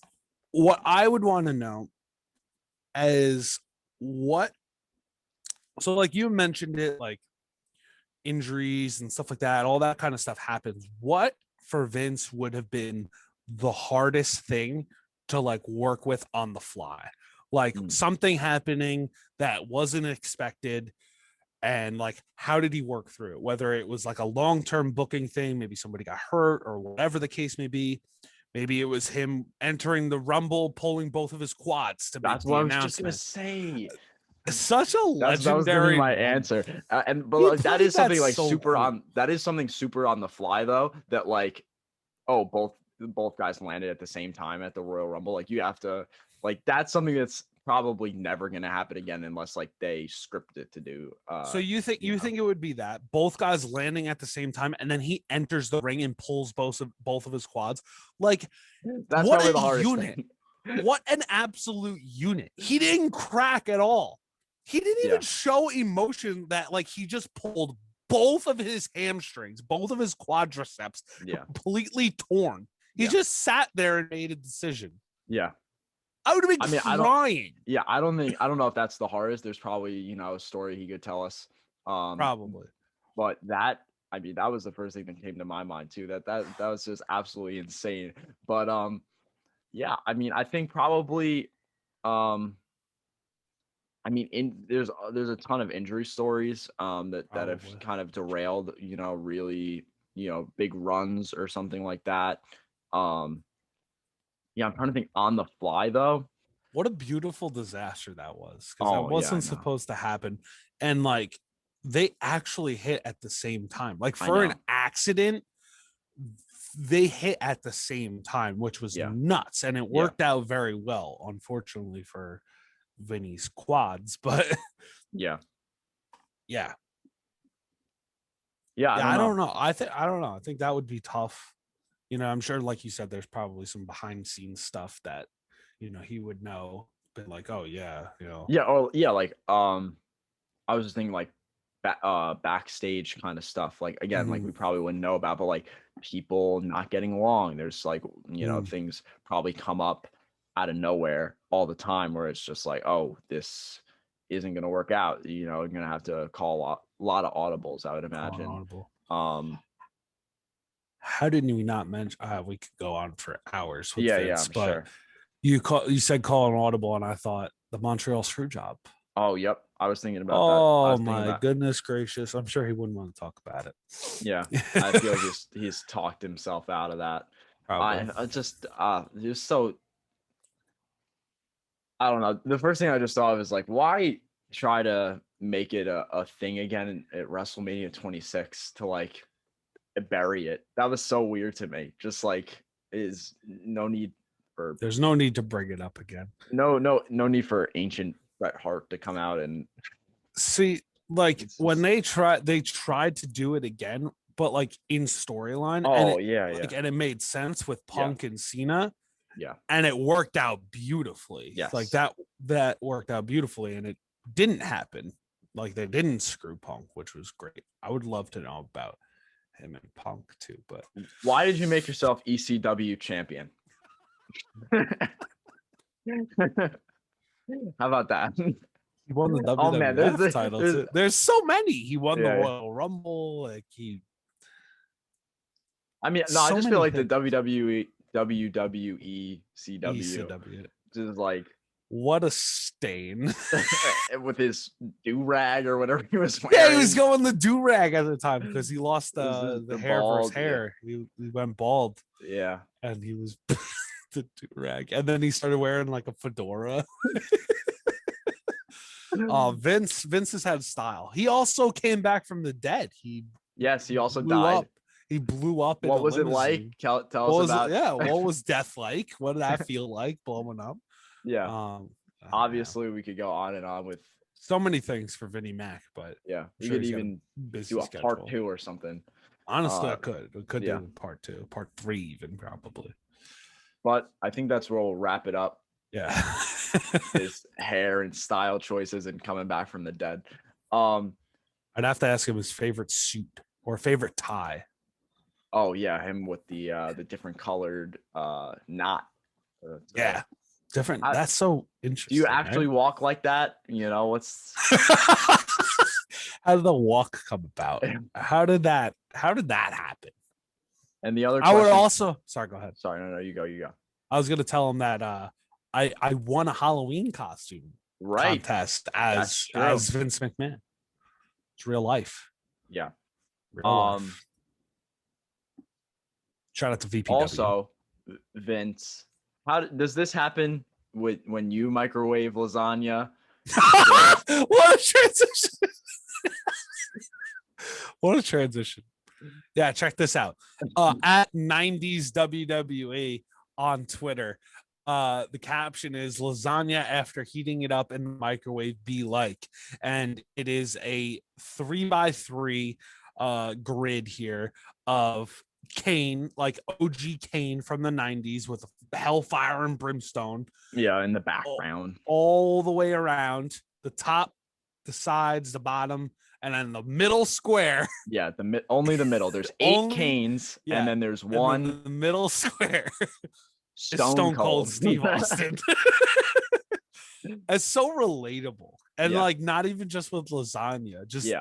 What I would want to know is what. So, like you mentioned it, like injuries and stuff like that, all that kind of stuff happens. What for Vince would have been the hardest thing to like work with on the fly? Like something happening that wasn't expected. And like, how did he work through it? Whether it was like a long-term booking thing, maybe somebody got hurt or whatever the case may be. Maybe it was him entering the Rumble, pulling both of his quads to make the announcement. That's what I was just gonna say. Such a legendary. That was gonna be my answer. But that is something like so super cool. That is something super on the fly though. That like, both guys landed at the same time at the Royal Rumble. Like you have to like that's something that's probably never going to happen again unless like they script it to do. So you think it would be that both guys landing at the same time and then he enters the ring and pulls both of his quads? Like that's probably the hardest unit. Thing. What an absolute unit. He didn't crack at all. He didn't even show emotion that like he just pulled both of his hamstrings, both of his quadriceps completely torn. He just sat there and made a decision. Yeah. I would have been crying. I don't know if that's the hardest. There's probably, a story he could tell us. Probably. But that was the first thing that came to my mind too. That was just absolutely insane. But I think probably there's a ton of injury stories that have kind of derailed, really, big runs or something like that. Yeah, I'm trying to think on the fly though. What a beautiful disaster that was, because that wasn't supposed to happen. And like they actually hit at the same time. Like for an accident, they hit at the same time, which was nuts. And it worked out very well, unfortunately for Vinny's quads, but I don't know. I don't know. I think that would be tough. I'm sure, like you said, there's probably some behind scenes stuff that, he would know, but like, oh yeah, like, I was just thinking like backstage kind of stuff. Like, again, like we probably wouldn't know about, but like people not getting along. There's like, things probably come up out of nowhere all the time where it's just like, oh, this isn't going to work out. You're going to have to call a lot of audibles, I would imagine. How didn't we not mention? We could go on for hours with this, but sure. You said call an audible, and I thought the Montreal Screwjob. Oh, yep. I was thinking about that. Oh my goodness gracious! I'm sure he wouldn't want to talk about it. Yeah, I feel like he's talked himself out of that. I just so. I don't know. The first thing I just thought of is like, why try to make it a thing again at WrestleMania 26 to like bury it? That was so weird to me. Just like, there's no need to bring it up again. No need for ancient Bret Hart to come out and see, like when they tried to do it again, but like in storyline. And it made sense with Punk and Cena. Yeah. And it worked out beautifully. Yes. Like that worked out beautifully, and it didn't happen. Like they didn't screw Punk, which was great. I would love to know about him and Punk too, but why did you make yourself ECW champion? How about that? He won the WWF title. There's so many. He won the Royal Rumble. Like I just feel like the WWE, CW, just like What a stain. with his do-rag or whatever he was Yeah, wearing. he was going the do-rag at the time because he lost This the is the hair of his bald, hair. He went bald Yeah. and he was the do-rag. And then he started wearing like a fedora. Vince has had style. He also came back from the dead. Yes, he also blew died. up. He blew up in What a was it limousine. like? Tell What us was about. what was death like? What did that feel like blowing up? Yeah. Oh, Obviously, we could go on and on with so many things for Vinnie Mac, but yeah, we sure could he's got even busy do a schedule. part 2 or something. Honestly, I could. We could yeah. do part 2, part 3 even probably. But I think that's where we'll wrap it up. Yeah. His hair and style choices and coming back from the dead. I'd have to ask him his favorite suit or favorite tie. Oh yeah, him with the different colored knot. Yeah. Different. That's so interesting. Do you actually walk like that? You know, what's how did the walk come about? How did that happen? And the other I would also sorry, go ahead. Sorry, no, you go. I was gonna tell him that I won a Halloween costume contest as Vince McMahon. It's real life. Yeah. Real life. Shout out to VPW. Also, Vince, how does this happen with when you microwave lasagna? What a transition! What a transition! Yeah, check this out. At 90s WWE on Twitter. The caption is lasagna after heating it up in the microwave be like, and it is a 3x3 grid here of Kane, like OG Kane from the 90s with hellfire and brimstone. Yeah, in the background. All the way around the top, the sides, the bottom, and then the middle square. Yeah, only the middle. There's 8 Canes, and then there's one the middle square. Stone Cold Steve Austin. It's so relatable. And like not even just with lasagna, just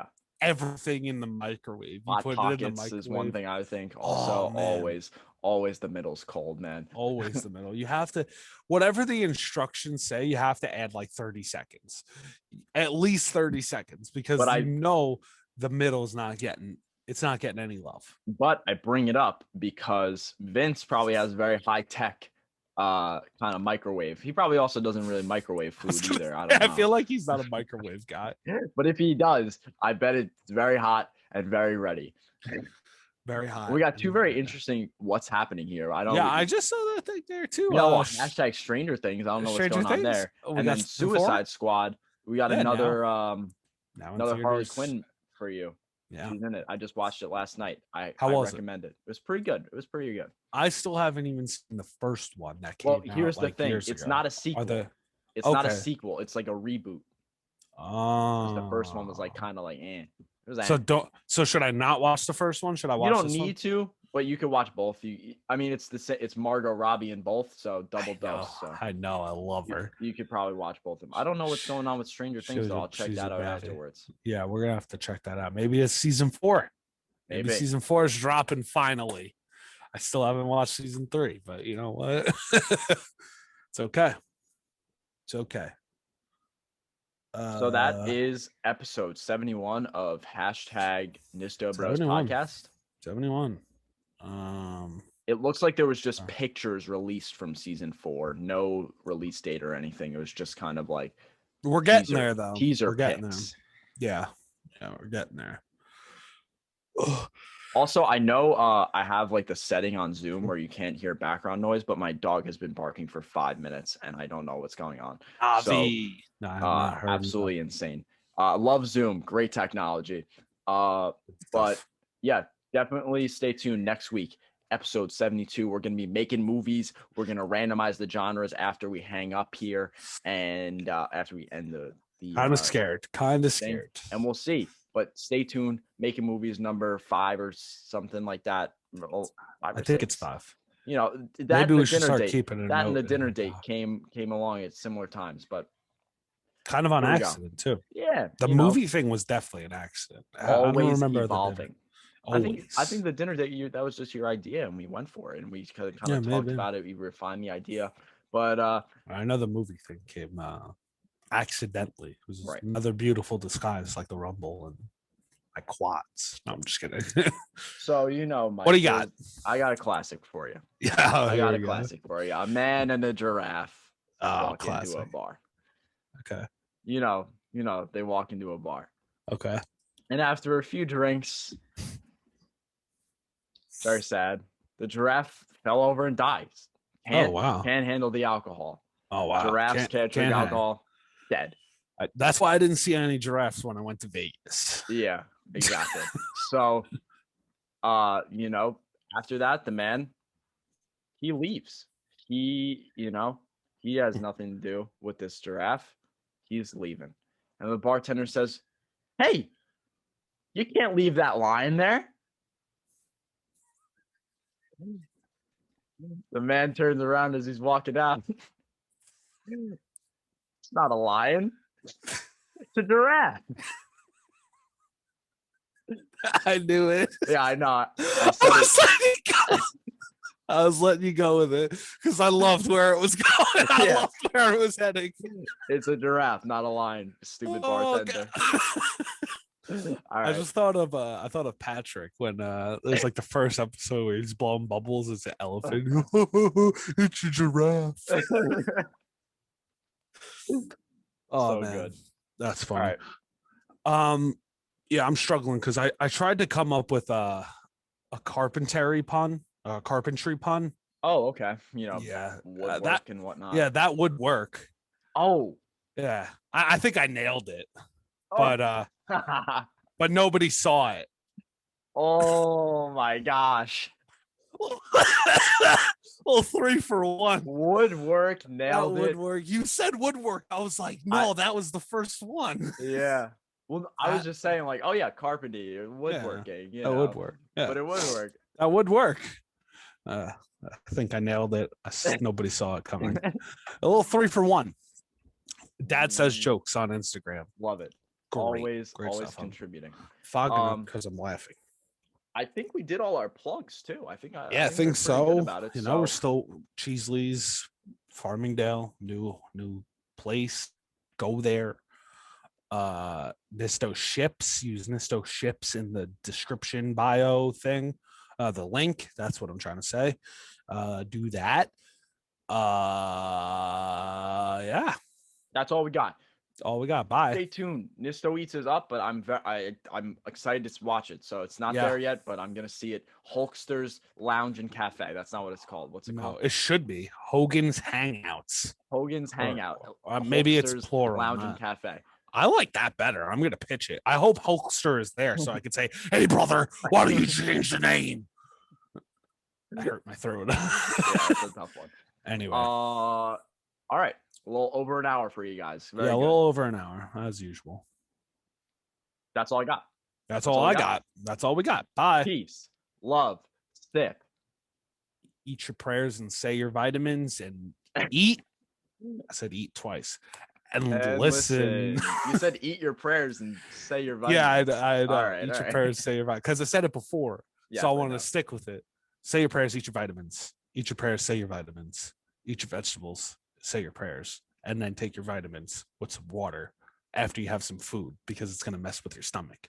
everything in the microwave. You Hot put Pockets it in the microwave. Is one thing I think. Also, always the middle's cold, man. Always the middle. You have to, whatever the instructions say, you have to add like 30 seconds, at least 30 seconds, because the middle's not getting any love. But I bring it up because Vince probably has very high tech kind of microwave. He probably also doesn't really microwave food either. I don't know. I feel like he's not a microwave guy. But if he does, I bet it's very hot and very ready. Very hot. We got 2 very interesting what's happening here. I just saw that thing there too. Hashtag Stranger Things. I don't know what's going on there. And then Suicide Squad. We got another Harley Quinn for you. Yeah. She's in it. I just watched it last night. I recommend it. It was pretty good. I still haven't even seen the first one that came out. Well, here's the thing. It's not a sequel. It's not a sequel. It's like a reboot. Oh. The first one was like kind of like So should I not watch the first one? Should I watch? You don't need to, but you could watch both. I mean, it's Margot Robbie in both, so double dose. So. I know, I love her. You could probably watch both of them. I don't know what's going on with Stranger Things, so I'll check that out afterwards. Yeah, we're gonna have to check that out. Maybe it's season 4. Maybe season 4 is dropping finally. I still haven't watched season 3, but you know what? It's okay. It's okay. So that is episode 71 of hashtag NistoBros podcast. 71. It looks like there was just pictures released from season 4, no release date or anything. It was just kind of like we're getting there though. Teaser pics. Yeah, we're getting there. Also, I know I have like the setting on Zoom where you can't hear background noise, but my dog has been barking for 5 minutes and I don't know what's going on. Avi. So, absolutely insane. Love Zoom, great technology. But yeah, definitely stay tuned next week. Episode 72. We're going to be making movies. We're going to randomize the genres after we hang up here and after we end the kind of scared. And we'll see. But stay tuned. Making movies number 5 or something like that. I think it's 5. You know, maybe we should start keeping it. That and the dinner date came along at similar times, but kind of on accident too. Yeah, the movie thing was definitely an accident. Always I don't remember evolving. I think the dinner date that was just your idea, and we went for it, and we kind of talked about it. We refined the idea, But Another movie thing came accidentally. It was Right. another beautiful disguise, like the Rumble and like quads. No, I'm just kidding. so Mike, What do you got? I got a classic for you. Yeah, I here got we a go. classic for you. A man and a giraffe Oh, walk into a classic. bar. Okay. They walk into a bar. Okay. And after a few drinks, very sad, the giraffe fell over and dies. Oh, wow. Can't handle the alcohol. Oh, wow. Giraffes can't drink alcohol. Dead. That's why I didn't see any giraffes when I went to Vegas. Yeah, exactly. So, after that, the man, he leaves. He has nothing to do with this giraffe. He's leaving. And the bartender says, "Hey, you can't leave that lion there." The man turns around as he's walking out. It's not a lion. It's a giraffe. I knew it. Yeah, I know. I was letting you go with it because I loved where it was going. I loved where it was heading. It's a giraffe, not a lion. Stupid bartender. All right. I just thought of Patrick when there's like the first episode where he's blowing bubbles. It's an elephant. It's a giraffe. Oh, so man, good. That's funny. Yeah, I'm struggling because I tried to come up with a carpentry pun. Oh, okay. Woodwork and whatnot. Yeah, that would work. Oh, yeah. I think I nailed it, but nobody saw it. Oh my gosh. Well, 3 for 1. Woodwork nailed it. Woodwork. You said woodwork. I was like, no, that was the first one. Yeah. Well, I was just saying, like, oh yeah, carpentry, woodworking. Yeah, that would work. Yeah. But it would work. That would work. I think I nailed it. Nobody saw it coming. A little 3 for 1. Dad says jokes on Instagram. Love it. Great always contributing. Fogging up because I'm laughing. I think we did all our plugs too. I think so. About it, we're still Cheesley's, Farmingdale, new place. Go there. Nisto ships. Use Nisto ships in the description bio thing. The link. That's what I'm trying to say. Do that. Yeah. That's all we got. All we got. Bye. Stay tuned. Nisto Eats is up, but I'm excited to watch it. So it's not there yet, but I'm gonna see it. Hulkster's Lounge and Cafe. That's not what it's called. What's it called? It should be Hogan's Hangouts. Hogan's Hangout. Maybe it's plural. Lounge and Cafe. I like that better. I'm gonna pitch it. I hope Hulkster is there so I could say, "Hey, brother, why don't you change the name?" That hurt my throat. Yeah, that's a tough one. Anyway. All right. A little over an hour for you guys. Very good. A little over an hour, as usual. That's all I got. That's all I got. That's all we got. Bye. Peace. Love. Sip. Eat your prayers and say your vitamins and eat. I said eat twice. And listen. You said eat your prayers and say your vitamins. Yeah, I eat your prayers, say your vitamins. Because I said it before. So I wanted to stick with it. Say your prayers, eat your vitamins. Eat your prayers, say your vitamins. Eat your vegetables, say your prayers. And then take your vitamins with some water after you have some food because it's going to mess with your stomach.